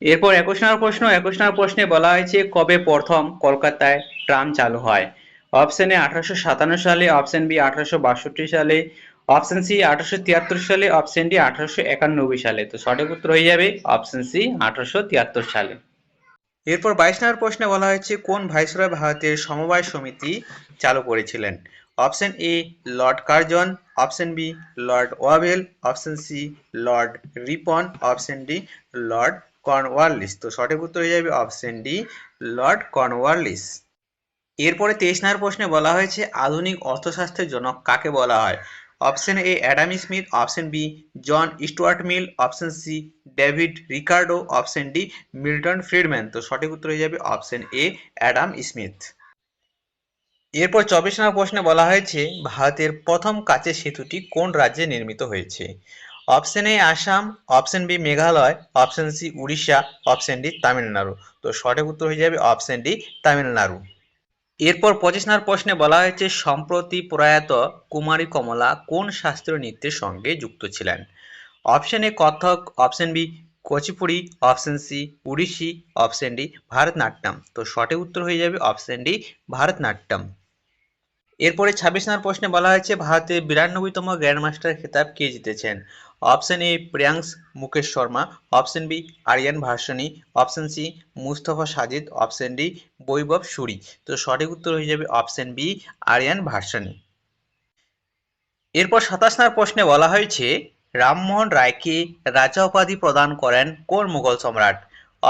এরপর 21 নম্বর প্রশ্ন। 21 নম্বর প্রশ্নে বলা হয়েছে কবে প্রথম কলকাতায় ট্রাম চালু হয়? অপশন এ 1857 সালে, অপশন বি 1862 সালে, অপশন সি 1873 সালে, অপশন ডি 1891 সালে। তো সঠিক উত্তর হয়ে যাবে অপশন সি 1873 সালে। এরপর 22 নম্বর প্রশ্নে বলা হয়েছে কোন ভাইসরয় ভারতের সমবায় সমিতি চালু করেছিলেন? Option A Lord Curzon, option B Lord Wavell, option C Lord Ripon, option D Lord Cornwallis. তো সঠিক উত্তর হয়ে যাবে অপশন ডি লর্ড কর্নওয়ালিস। এরপরে 23 নম্বর প্রশ্নে বলা হয়েছে আধুনিক অর্থশাস্ত্রের জনক কাকে বলা হয়? Option A Adam Smith, option B John Stuart Mill, option C David Ricardo, option D Milton Friedman. তো সঠিক উত্তর হয়ে যাবে অপশন এ অ্যাডাম স্মিথ। এরপর 24 নম্বর প্রশ্নে বলা হয়েছে ভারতের প্রথম কাচের সেতুটি কোন রাজ্যে নির্মিত হয়েছে? Option A Assam, option B Meghalaya, option C Orissa, option D Tamil Nadu. তো সঠিক উত্তর হয়ে যাবে অপশন ডি তামিলনাড়ু। এরপর 25 নম্বর প্রশ্নে বলা হয়েছে সম্প্রতি প্রয়াত কুমারী কমলা কোন শাস্ত্রীয় নৃত্যের সঙ্গে যুক্ত ছিলেন? Option A Kathak, option B Kuchipudi, option C Odissi, option D Bharatanatyam. তো সঠিক উত্তর হয়ে যাবে অপশন ডি ভারতনাট্যম। এরপরে 26 নম্বর প্রশ্নে বলা হয়েছে ভারতের 92তম গ্র্যান্ডমাস্টার খেতাব কে জিতেছেন? Option A Priyansh Mukesh Sharma, option B Aryan Varshney, option C Mustafa Sajid, option D Vaibhav Suri. তো সঠিক উত্তর হয়ে যাবে অপশন বি আরিয়ান ভার্সনি। এরপর 27 নম্বর প্রশ্নে বলা হয়েছে রামমোহন রায়কে রাজা উপাধি প্রদান করেন কোন মুঘল সম্রাট?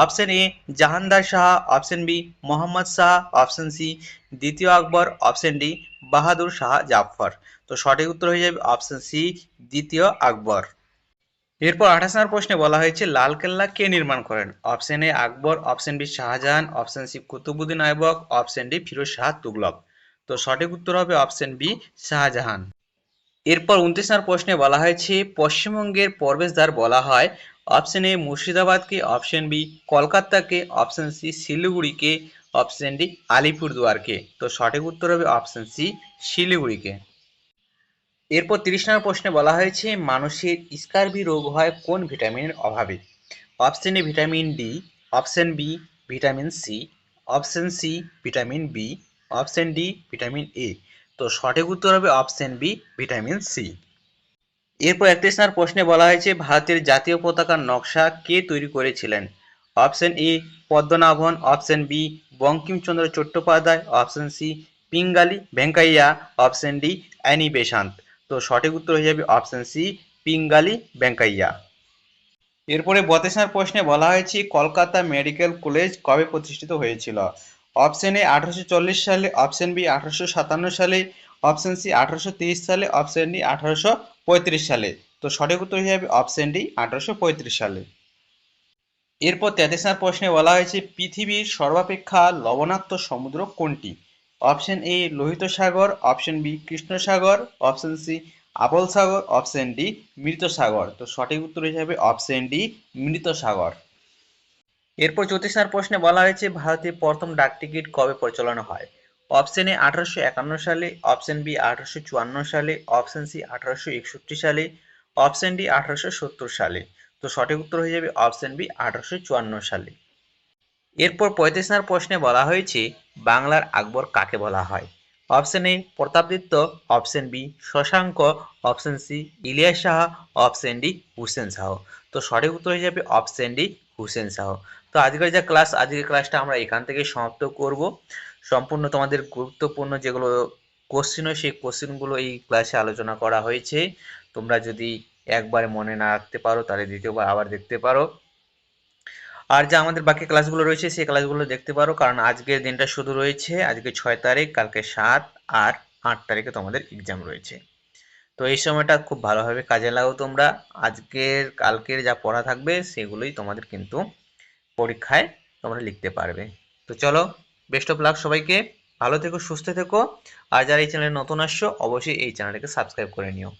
Option A Jahandar Shah, option B Mohammad Shah, option C দ্বিতীয় আকবর, অপশন ডি বাহাদুর শাহ জাফর। তো সঠিক উত্তর হয়ে যাবে অপশন সি দ্বিতীয় আকবর। এরপর 28 নম্বর প্রশ্নে বলা হয়েছে লালকেল্লা কে নির্মাণ করেন? Option A Akbar, option B Shah Jahan, option C Qutbuddin Aibak, option D Firoz Shah Tughlaq. তো সঠিক উত্তর হবে অপশন বি শাহজাহান। এরপর 29 নম্বর প্রশ্নে বলা হয়েছে পশ্চিমবঙ্গের প্রবেশদ্বার বলা হয়। অপশন এ মুর্শিদাবাদকে, অপশন বি কলকাতাকে, অপশন সি শিলিগুড়িকে, অপশন ডি আলিপুরদুয়ারকে। তো সঠিক উত্তর হবে অপশন সি শিলিগুড়িকে। এরপর 30 নম্বর প্রশ্নে বলা হয়েছে মানুষের স্কারবি রোগ হয় কোন ভিটামিনের অভাবে? Option A vitamin D, option B vitamin C, option C vitamin B, option D vitamin A. তো সঠিক উত্তর হবে অপশন বি ভিটামিন সি। এরপর 31 নম্বর প্রশ্নে বলা হয়েছে ভারতের জাতীয় পতাকার নকশা কে তৈরি করেছিলেন? Option A Padmanabhan, option B Bankim Chandra Chattopadhyay, option C Pingali Venkayya, option D Annie Besant. তো সঠিক উত্তর হয়ে যাবে অপশন সি পিঙ্গালি ভেঙ্কাইয়া। এরপরে 32 নম্বর প্রশ্নে বলা হয়েছে কলকাতা মেডিকেল কলেজ কবে প্রতিষ্ঠিত হয়েছিল? অপশন এ 1840 সালে, অপশন বি 1857 সালে, অপশন সি 1830 সালে, অপশন ডি 1835 সালে। তো সঠিক উত্তর হয়ে যাবে অপশন ডি 1835 সালে। এরপর 33 নম্বর প্রশ্নে বলা হয়েছে পৃথিবীর সর্বাপেক্ষা লবণাক্ত সমুদ্র কোনটি? অপশন এ লোহিত সাগর, অপশন বি কৃষ্ণ সাগর, অপশন সি আবল সাগর, অপশন ডি মৃত সাগর। তো সঠিক উত্তর হিসাবে অপশন ডি মৃত সাগর। এরপর 34 নম্বর প্রশ্নে বলা হয়েছে ভারতে প্রথম ডাক টিকিট কবে প্রচলন হয়? অপশন এ 1851 সালে, অপশন বি 1854 সালে, অপশন সি 1861 সালে, অপশন ডি 1870 সালে। তো সঠিক উত্তর হয়ে যাবে অপশন বি 1854 সালে। এরপর 35 নম্বর প্রশ্নে বলা হয়েছে বাংলার আকবর কাকে বলা হয়? Option A Pratapaditya, option B Shashanka, option C Ilyas Shah, option D Hussain Shah. তো সঠিক উত্তর হয়ে যাবে অপশন ডি হুসেন শাহ। তো আজকের ক্লাসটা আমরা এখান থেকে সমাপ্ত করব। সম্পূর্ণ তোমাদের গুরুত্বপূর্ণ যেগুলো কোশ্চেন হয় সেই কোশ্চেনগুলো এই ক্লাসে আলোচনা করা হয়েছে। তোমরা যদি একবারে মনে না রাখতে পারো তাহলে দ্বিতীয়বার আবার দেখতে পারো। আর যা আমাদের বাকি ক্লাসগুলো রয়েছে সেই ক্লাসগুলো দেখতে পারো, কারণ আজকের দিনটা শুধু রয়েছে আজকে 6 তারিখ, কালকে 7 আর 8 তারিখে তোমাদের এক্সাম রয়েছে। তো এই সময়টা খুব ভালোভাবে কাজে লাগাও তোমরা। কালকের যা পড়া থাকবে সেগুলোই তোমাদের কিন্তু পরীক্ষায় তোমরা লিখতে পারবে। তো চলো, বেস্ট অফ লাক সবাইকে। ভালো থেকো, সুস্থ থেকো। আর যারা এই চ্যানেলে নতুন আসছো অবশ্যই এই চ্যানেলটাকে সাবস্ক্রাইব করে নিও।